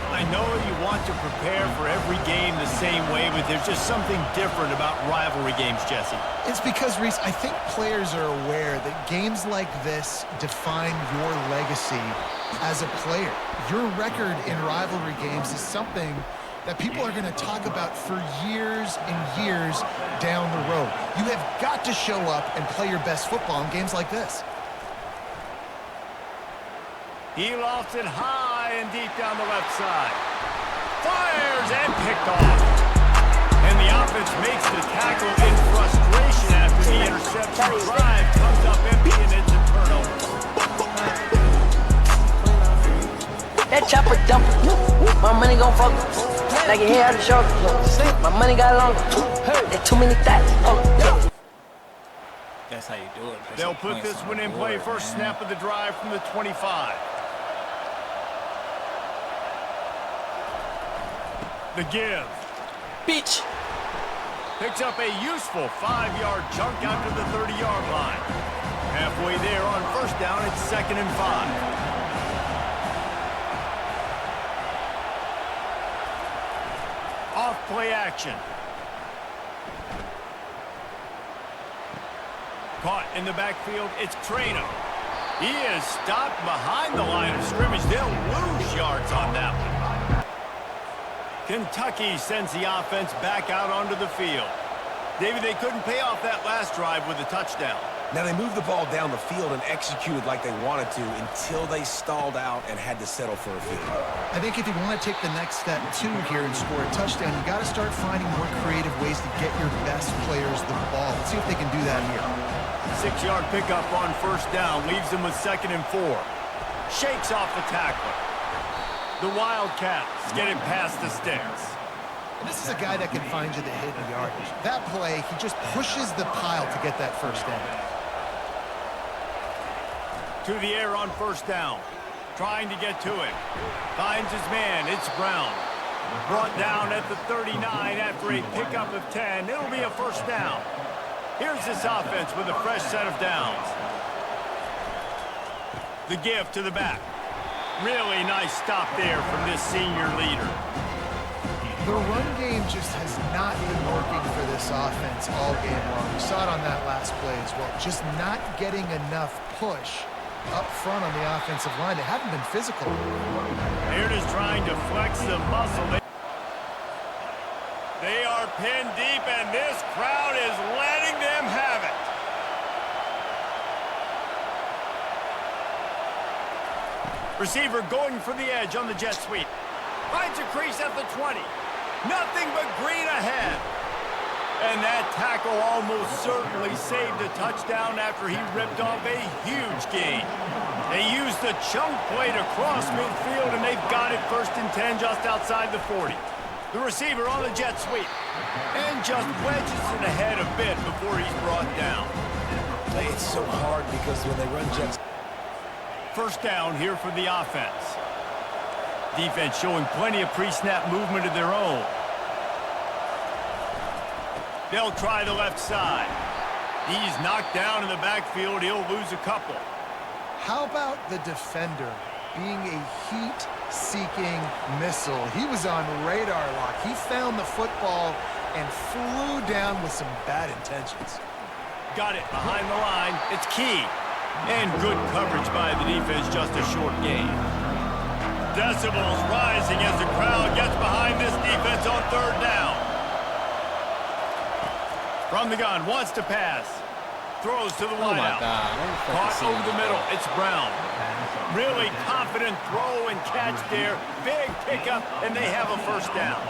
I know you want to prepare for every game the same way, but there's just something different about rivalry games, Jesse. It's because, Reese, I think players are aware that games like this define your legacy as a player. Your record in rivalry games is something that people are going to talk about for years and years down the road. You have got to show up and play your best football in games like this. He lofts it high and deep down the left side. Fires and picked off. And the offense makes the tackle in frustration after the interception. Drive comes up empty and it's a turnover. That chopper dumper. My money gon' fuck. Like your hair out of the shoulder. My money got longer. There's too many thoughts. That's how you do it. They'll put this one in play. First snap of the drive from the 25. The give. Bitch. Picks up a useful 5-yard chunk out to the 30-yard line. Halfway there on first down, it's 2nd and 5. Off play action. Caught in the backfield, it's Trano. He is stopped behind the line of scrimmage. They'll lose yards on that one. Kentucky sends the offense back out onto the field. David, they couldn't pay off that last drive with a touchdown. Now, they moved the ball down the field and executed like they wanted to until they stalled out and had to settle for a field goal. I think if you want to take the next step, too, here and score a touchdown, you got to start finding more creative ways to get your best players the ball. Let's see if they can do that here. 6-yard pickup on first down leaves them with 2nd and 4. Shakes off the tackler. The Wildcats get it past the stairs. And this is a guy that can find you the hidden yardage. That play, he just pushes the pile to get that first down. To the air on first down. Trying to get to it. Finds his man. It's Brown. Brought down at the 39 after a pickup of 10. It'll be a first down. Here's this offense with a fresh set of downs. The give to the back. Really nice stop there from this senior leader. The run game just has not been working for this offense all game long. We saw it on that last play as well. Just not getting enough push up front on the offensive line. They haven't been physical. They're just trying to flex the muscle. They are pinned deep, and this crowd is letting them have it. Receiver going for the edge on the jet sweep. Finds a crease at the 20. Nothing but green ahead. And that tackle almost certainly saved a touchdown after he ripped off a huge gain. They used the chunk play to cross midfield, and they've got it 1st and 10 just outside the 40. The receiver on the jet sweep. And just wedges it ahead a bit before he's brought down. It's so hard because when they run jets. 1st down here for the offense. Defense showing plenty of pre-snap movement of their own. They'll try the left side. He's knocked down in the backfield. He'll lose a couple. How about the defender being a heat-seeking missile? He was on radar lock. He found the football and flew down with some bad intentions. Got it behind the line. It's key. And good coverage by the defense, just a short gain. Decibels rising as the crowd gets behind this defense on 3rd down. From the gun, wants to pass. Throws to the wideout. Caught over the middle. It's Brown. Really confident throw and catch there. Big pickup, and they have a 1st down.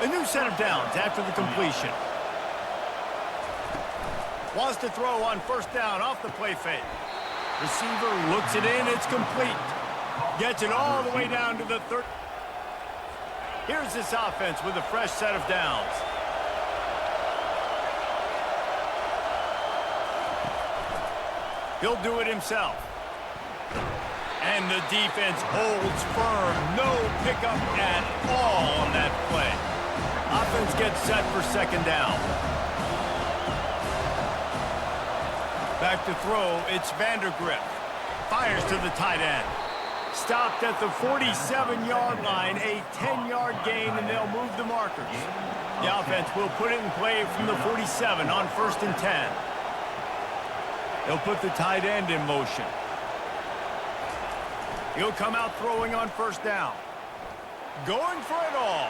A new set of downs after the completion. Wants to throw on 1st down off the play fake. Receiver looks it in. It's complete. Gets it all the way down to the 3rd. Here's this offense with a fresh set of downs. He'll do it himself. And the defense holds firm. No pickup at all on that play. Offense gets set for 2nd down. Back to throw. It's Vandergrift. Fires to the tight end. Stopped at the 47-yard line. A 10-yard gain, and they'll move the markers. The offense will put it in play from the 47 on 1st and 10. They'll put the tight end in motion. He'll come out throwing on 1st down. Going for it all.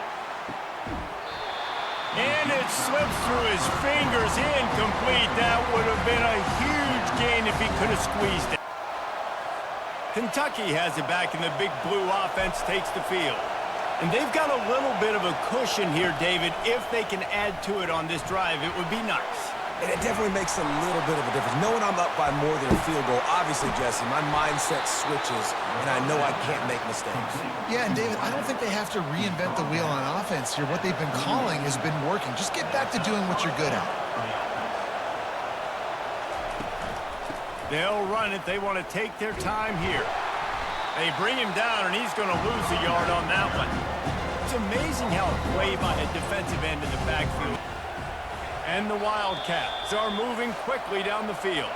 And it slips through his fingers, incomplete. That would have been a huge gain if he could have squeezed it. Kentucky has it back, and the big blue offense takes the field. And they've got a little bit of a cushion here, David. If they can add to it on this drive, it would be nice. And it definitely makes a little bit of a difference. Knowing I'm up by more than a field goal, obviously, Jesse, my mindset switches, and I know I can't make mistakes. Yeah, and David, I don't think they have to reinvent the wheel on offense here. What they've been calling has been working. Just get back to doing what you're good at. They'll run it. They want to take their time here. They bring him down, and he's going to lose a yard on that one. It's amazing how a play by a defensive end in the backfield. And the Wildcats are moving quickly down the field.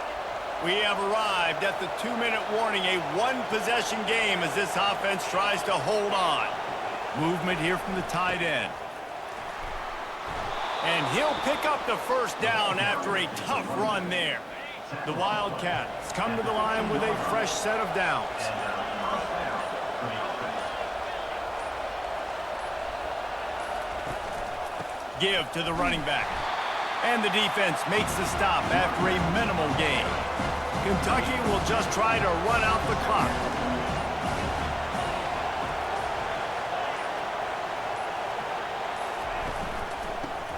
We have arrived at the 2-minute warning, a 1-possession game as this offense tries to hold on. Movement here from the tight end. And he'll pick up the 1st down after a tough run there. The Wildcats come to the line with a fresh set of downs. Give to the running back. And the defense makes the stop after a minimal gain. Kentucky will just try to run out the clock.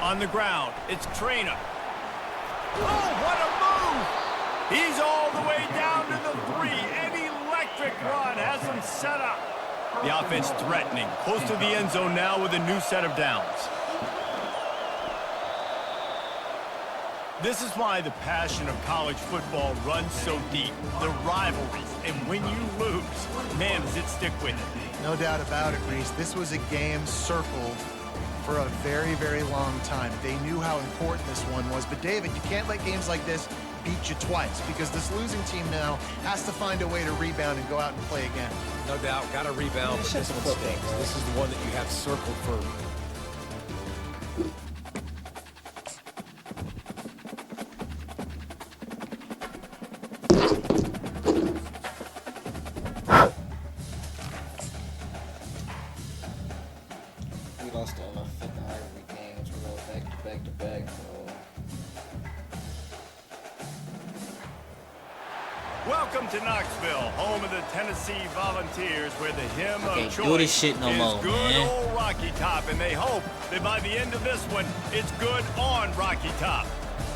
On the ground, it's Traynor. Oh, what a move! He's all the way down to the 3. An electric run has him set up. The offense threatening, close to the end zone now with a new set of downs. This is why the passion of college football runs so deep. The rivalries, and when you lose, man, does it stick with you. No doubt about it, Reese. This was a game circled for a very, very long time. They knew how important this one was. But, David, you can't let games like this beat you twice, because this losing team now has to find a way to rebound and go out and play again. No doubt, got to rebound, but this one stinks. This is the one that you have circled for. We don't still enough fucking rivalry games. We're going back to back, bro. Welcome to Knoxville, home of the Tennessee Volunteers, where the hymn of do choice this shit no is more, good man. old Rocky Top, and they hope that by the end of this one, it's good on Rocky Top.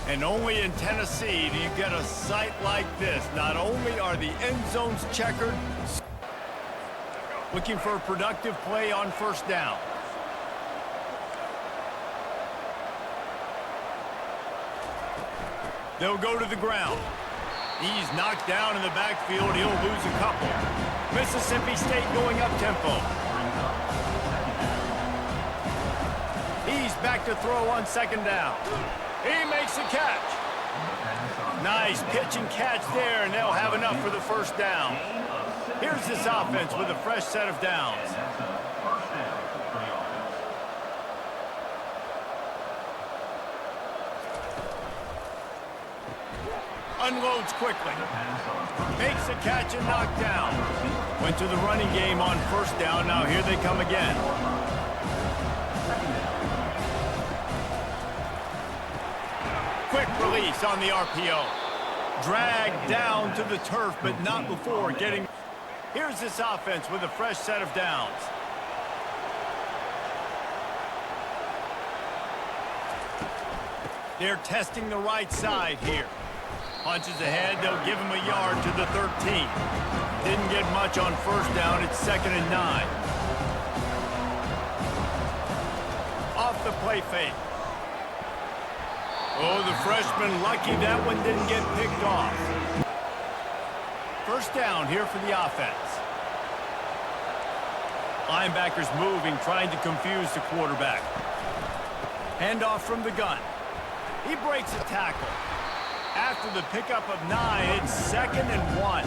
And only in Tennessee do you get a sight like this. Not only are the end zones checkered, looking for a productive play on first down. They'll go to the ground. He's knocked down in the backfield. He'll lose a couple. Mississippi State going up tempo. He's back to throw on second down. He makes the catch. Nice pitch and catch there, and they'll have enough for the first down. Here's this offense with a fresh set of downs. Unloads quickly. Makes a catch and knocked down. Went to the running game on first down. Now here they come again. Quick release on the RPO. Dragged down to the turf, but not before getting... Here's this offense with a fresh set of downs. They're testing the right side here. Punches ahead, they'll give him a yard to the 13. Didn't get much on first down, it's 2nd and 9. Off the play fake. Oh, the freshman lucky that one didn't get picked off. First down here for the offense. Linebackers moving, trying to confuse the quarterback. Handoff from the gun. He breaks a tackle. After the pickup of 9, it's 2nd and 1.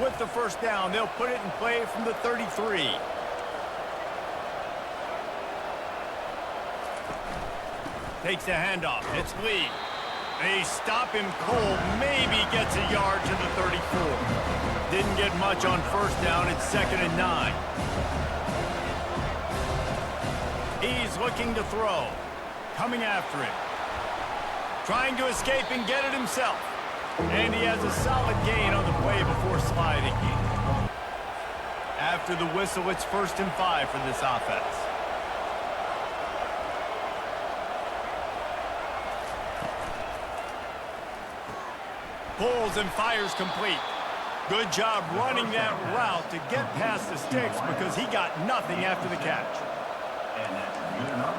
With the first down, they'll put it in play from the 33. Takes the handoff. It's Lee. They stop him cold. Maybe gets a yard to the 34. Didn't get much on first down. It's 2nd and 9. He's looking to throw. Coming after him. Trying to escape and get it himself. And he has a solid gain on the play before sliding. After the whistle, it's 1st and 5 for this offense. Pulls and fires complete. Good job running that route to get past the sticks because he got nothing after the catch. And that's good enough.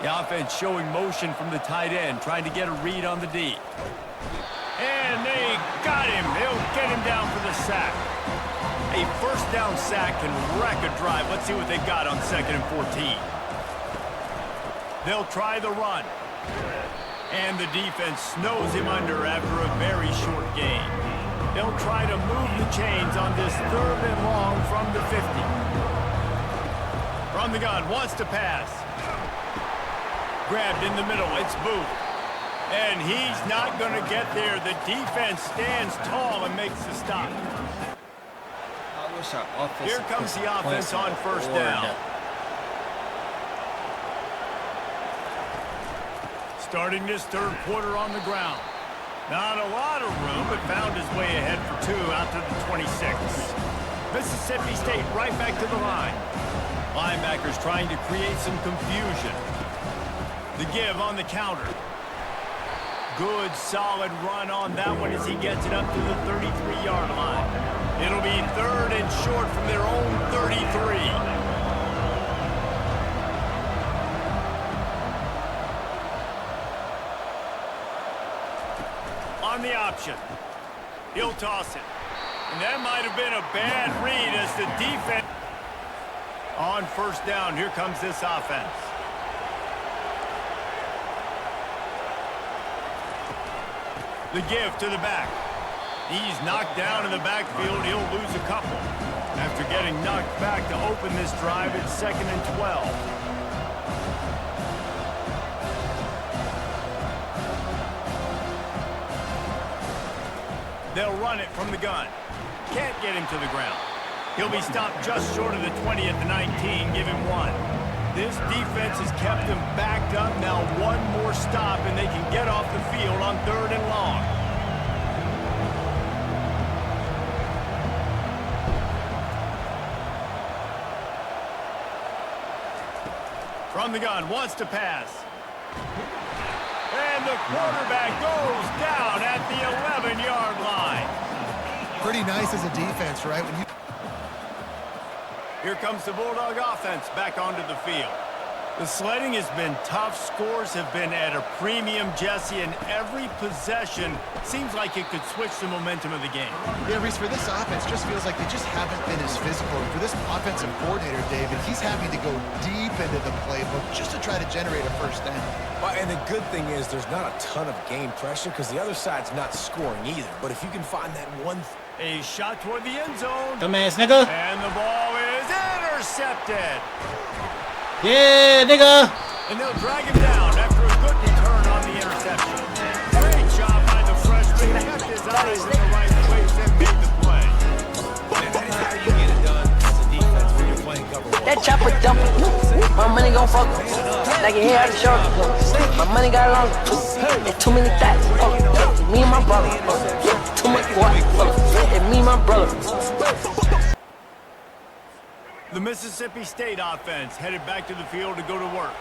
The offense showing motion from the tight end, trying to get a read on the D. And they got him. They'll get him down for the sack. A first down sack can wreck a drive. Let's see what they got on 2nd and 14. They'll try the run. And the defense snows him under after a very short gain. They'll try to move the chains on this 3rd and long from the 50. From the gun, wants to pass. Grabbed in the middle, it's Booth. And he's not going to get there. The defense stands tall and makes the stop. Here comes the offense on first down. Starting this 3rd quarter on the ground. Not a lot of room, but found his way ahead for 2 out to the 26. Mississippi State right back to the line. Linebackers trying to create some confusion. The give on the counter. Good, solid run on that one as he gets it up to the 33-yard line. It'll be 3rd and short from their own 33. On the option. He'll toss it. And that might have been a bad read as the defense... On first down, here comes this offense. The give to the back. He's knocked down in the backfield. He'll lose a couple. After getting knocked back to open this drive, it's 2nd and 12. They'll run it from the gun. Can't get him to the ground. He'll be stopped just short of the 20 at the 19. Give him 1. This defense has kept them backed up. Now one more stop, and they can get off the field on 3rd and long. From the gun, wants to pass. And the quarterback goes down at the 11-yard line. Pretty nice as a defense, right? Here comes the Bulldog offense back onto the field. The sledding has been tough. Scores have been at a premium, Jesse, and every possession seems like it could switch the momentum of the game. Yeah, Reese, for this offense, just feels like they just haven't been as physical. And for this offensive coordinator, David, he's having to go deep into the playbook just to try to generate a first down. Well, and the good thing is there's not a ton of game pressure because the other side's not scoring either. But if you can find that one... A shot toward the end zone. Dumbass nigga. And the ball is intercepted. Yeah, nigga. And they'll drag him down after a good return on the interception. Great job by the freshman. He kept his eyes in the right place and made the play. And that is how you get it done as a defense when you're playing cover one. That chopper dumping. My money gon' fuck up. Like your hair out of short. My money got longer. There's too many thoughts. Me and my brother. Too much what? And me and my brother. The Mississippi State offense headed back to the field to go to work.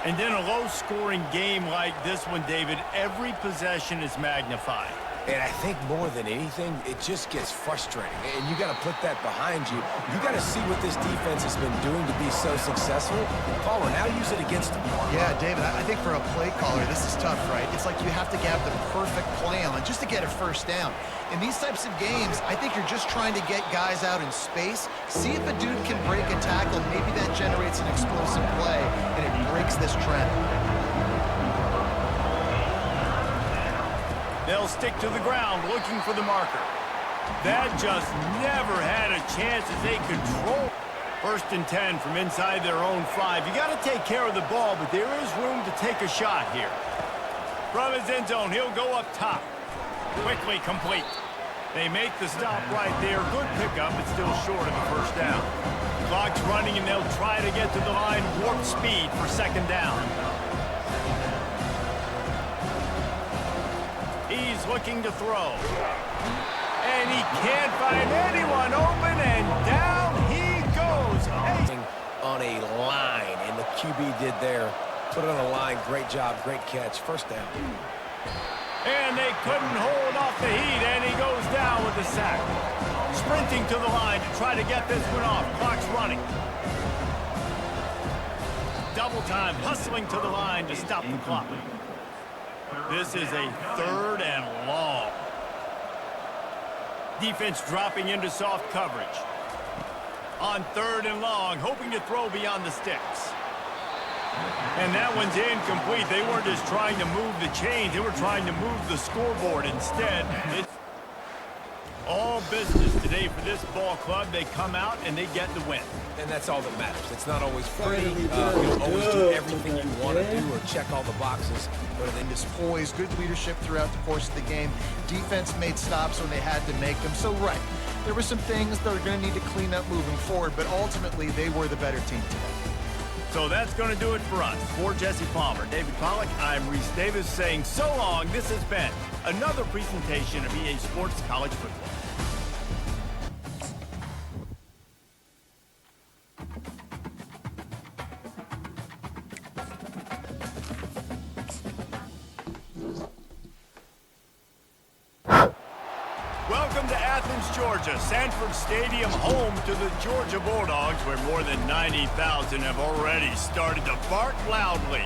And in a low-scoring game like this one, David, every possession is magnified. And I think more than anything, it just gets frustrating. And you got to put that behind you. You got to see what this defense has been doing to be so successful. Caller, now use it against them. Yeah, David, I think for a play caller, this is tough, right? It's like you have to have the perfect play on just to get a first down. In these types of games, I think you're just trying to get guys out in space, see if a dude can break a tackle. Maybe that generates an explosive play, and it breaks this trend. They'll stick to the ground looking for the marker. That just never had a chance as they control. 1st and 10 from inside their own 5. You got to take care of the ball, but there is room to take a shot here. From his end zone, he'll go up top. Quickly complete. They make the stop right there. Good pickup, but still short of the first down. Clock's running, and they'll try to get to the line warp speed for 2nd down. He's looking to throw. And he can't find anyone open, and down he goes. On a line, and the QB did there. Put it on a line. Great job, great catch. First down. And they couldn't hold off the heat, and he goes down with the sack. Sprinting to the line to try to get this one off. Clock's running. Double time, hustling to the line to stop the clock. This is a 3rd and long. Defense dropping into soft coverage. On 3rd and long, hoping to throw beyond the sticks. And that one's incomplete. They weren't just trying to move the chains. They were trying to move the scoreboard instead. It's all business today for this ball club. They come out and they get the win. And that's all that matters. It's not always pretty. You don't always do everything you want to do or check all the boxes. But then just poise, good leadership throughout the course of the game. Defense made stops when they had to make them. So, right, there were some things that are going to need to clean up moving forward, but ultimately they were the better team today. So that's going to do it for us. For Jesse Palmer, David Pollack, I'm Reese Davis saying so long. This has been another presentation of EA Sports College Football. Welcome to Athens, Georgia, Sanford Stadium, home to the Georgia Bulldogs, where more than 90,000 have already started to bark loudly.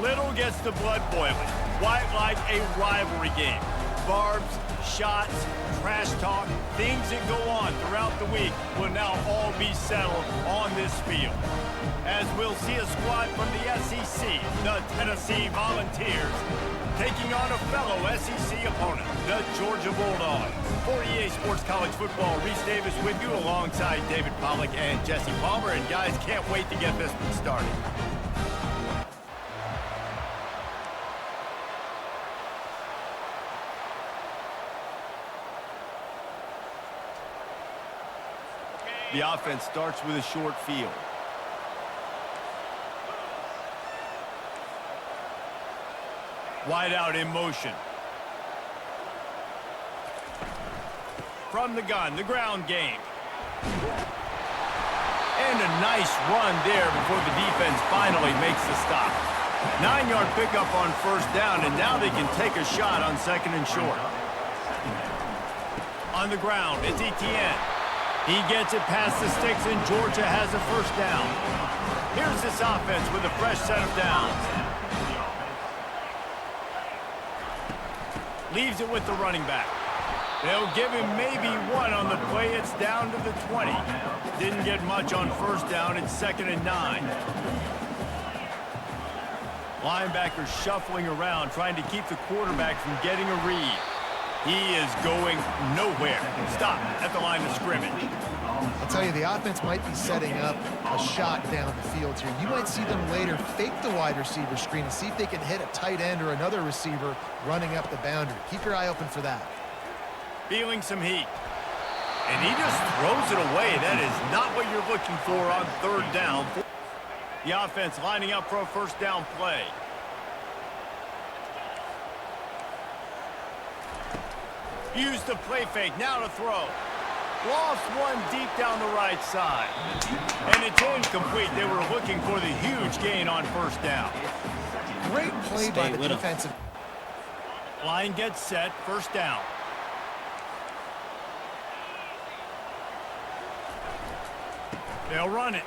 Little gets the blood boiling, quite like a rivalry game. Barbs, shots, trash talk, things that go on throughout the week will now all be settled on this field. As we'll see a squad from the SEC, the Tennessee Volunteers, taking on a fellow SEC opponent, the Georgia Bulldogs. For EA Sports College Football, Reese Davis with you alongside David Pollack and Jesse Palmer. And guys, can't wait to get this one started. The offense starts with a short field. Wide out in motion. From the gun, the ground game. And a nice run there before the defense finally makes the stop. 9-yard pickup on first down, and now they can take a shot on second and short. On the ground, it's Etienne. He gets it past the sticks, and Georgia has a first down. Here's this offense with a fresh set of downs. Leaves it with the running back. They'll give him maybe one on the play. It's down to the 20. Didn't get much on first down. It's 2nd and 9. Linebacker shuffling around, trying to keep the quarterback from getting a read. He is going nowhere. Stop at the line of scrimmage. I'll tell you, the offense might be setting up a shot down the field here. You might see them later fake the wide receiver screen and see if they can hit a tight end or another receiver running up the boundary. Keep your eye open for that. Feeling some heat. And he just throws it away. That is not what you're looking for on third down. The offense lining up for a first down play. Use the play fake. Now to throw. Lost one deep down the right side. And it's incomplete. They were looking for the huge gain on first down. Great play by the defensive. Line gets set. First down. They'll run it.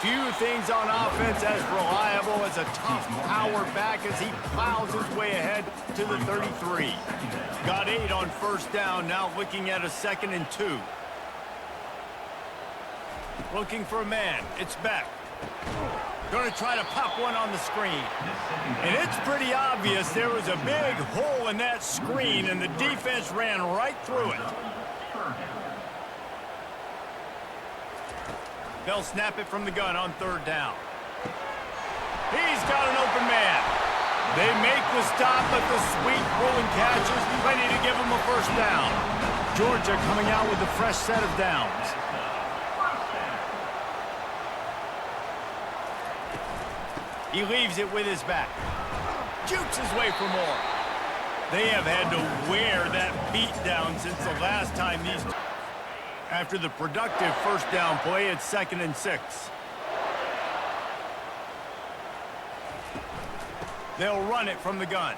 Few things on offense as reliable as a tough power back as he plows his way ahead to the 33. Got 8 on first down, now looking at a 2nd and 2. Looking for a man, it's Beck. Going to try to pop one on the screen. And it's pretty obvious there was a big hole in that screen and the defense ran right through it. They'll snap it from the gun on third down. He's got an open man. They make the stop, but the sweet rolling catch is plenty to give them a first down. Georgia coming out with a fresh set of downs. He leaves it with his back. Jukes his way for more. They have had to wear that beat down since the last time these... After the productive first down play, it's 2nd and 6. They'll run it from the gun.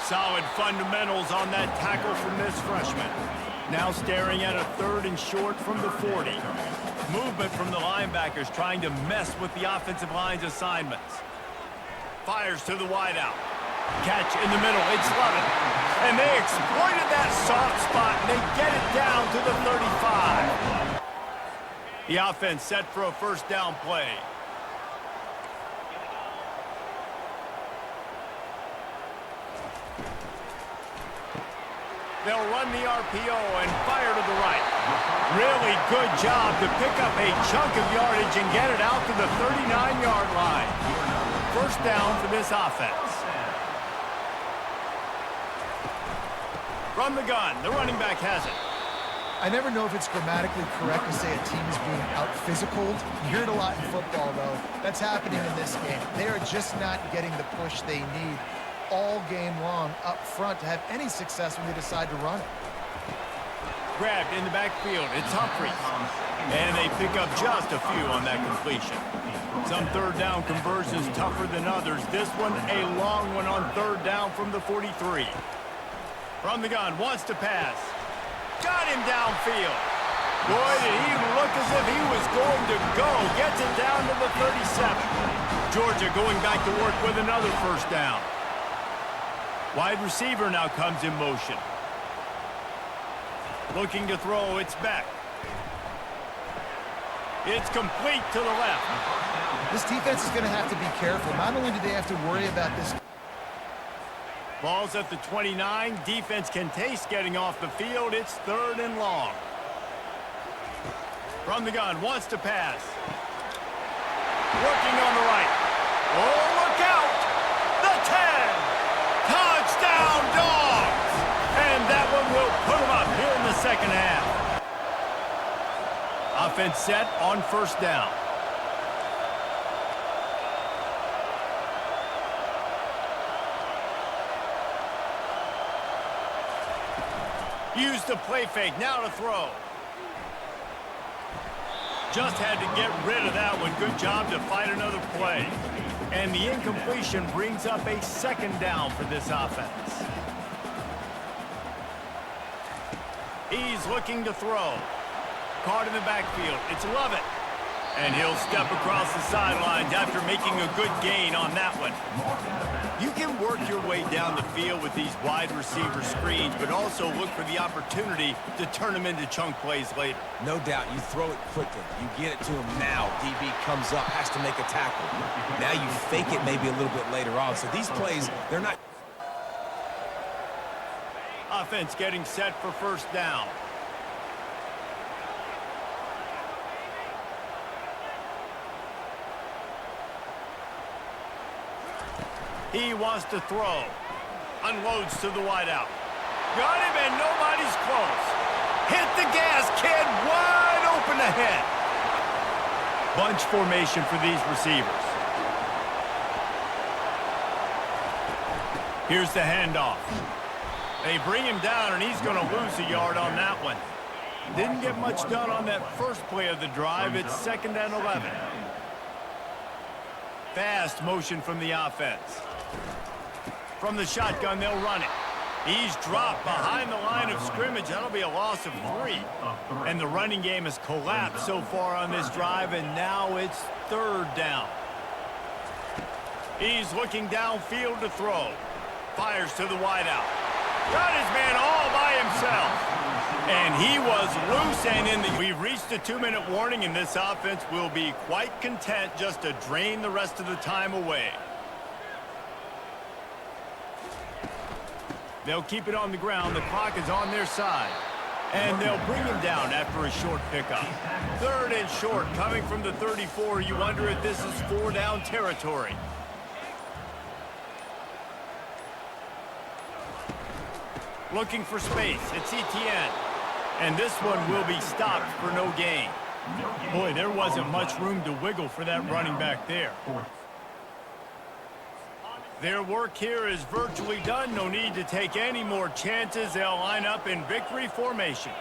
Solid fundamentals on that tackle from this freshman. Now staring at a 3rd and short from the 40. Movement from the linebackers trying to mess with the offensive line's assignments. Fires to the wideout. Catch in the middle, it's Lovett. And they exploited that soft spot, and they get it down to the 35. The offense set for a first down play. They'll run the RPO and fire to the right. Really good job to pick up a chunk of yardage and get it out to the 39-yard line. First down for this offense. From the gun, the running back has it. I never know if it's grammatically correct to say a team is being out-physicaled. You hear it a lot in football, though. That's happening in this game. They are just not getting the push they need all game long up front to have any success when they decide to run it. Grabbed in the backfield, it's Humphries. And they pick up just a few on that completion. Some third down conversions tougher than others. This one, a long one on third down from the 43. From the gun, wants to pass. Got him downfield. Boy, did he look as if he was going to go. Gets it down to the 37. Georgia going back to work with another first down. Wide receiver now comes in motion. Looking to throw, it's Beck. It's complete to the left. This defense is going to have to be careful. Not only do they have to worry about this. Ball's at the 29. Defense can taste getting off the field. It's 3rd and long. From the gun, wants to pass. Working on the right. Oh, look out! The 10! Touchdown, Dogs! And that one will put them up here in the second half. Offense set on first down. Use the play fake, now to throw. Just had to get rid of that one. Good job to find another play. And the incompletion brings up a second down for this offense. He's looking to throw. Caught in the backfield. It's Lovett. And he'll step across the sidelines after making a good gain on that one. You can work your way down the field with these wide receiver screens, but also look for the opportunity to turn them into chunk plays later. No doubt, you throw it quickly. You get it to him now. DB comes up, has to make a tackle. Now you fake it maybe a little bit later on. So these plays, they're not... Offense getting set for first down. He wants to throw. Unloads to the wideout. Got him and nobody's close. Hit the gas, kid. Wide open ahead. Bunch formation for these receivers. Here's the handoff. They bring him down and he's going to lose a yard on that one. Didn't get much done on that first play of the drive. It's 2nd and 11. Fast motion from the offense. From the shotgun, they'll run it. He's dropped behind the line of scrimmage. That'll be a loss of 3. And the running game has collapsed so far on this drive, and now it's 3rd down. He's looking downfield to throw. Fires to the wideout. Got his man all by himself. And he was loose and in the... We've reached a 2-minute warning, and this offense will be quite content just to drain the rest of the time away. They'll keep it on the ground. The clock is on their side. And they'll bring him down after a short pickup. 3rd and short coming from the 34. You wonder if this is 4-down territory. Looking for space. It's Etienne. And this one will be stopped for no gain. Boy, there wasn't much room to wiggle for that running back there. Their work here is virtually done. No need to take any more chances. They'll line up in victory formation.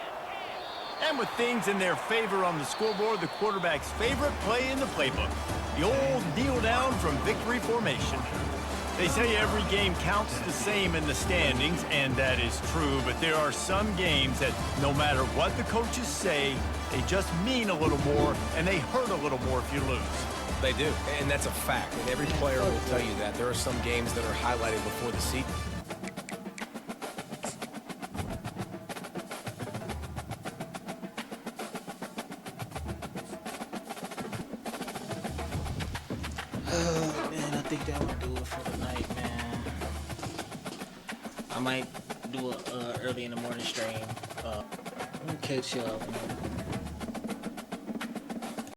And with things in their favor on the scoreboard, the quarterback's favorite play in the playbook. The old kneel down from victory formation. They say every game counts the same in the standings, and that is true, but there are some games that no matter what the coaches say, they just mean a little more, and they hurt a little more if you lose. They do, and that's a fact, and every player will tell you that. There are some games that are highlighted before the season. Oh, man, I think that would do it for the night, man. I might do a early in the morning stream. We'll catch y'all.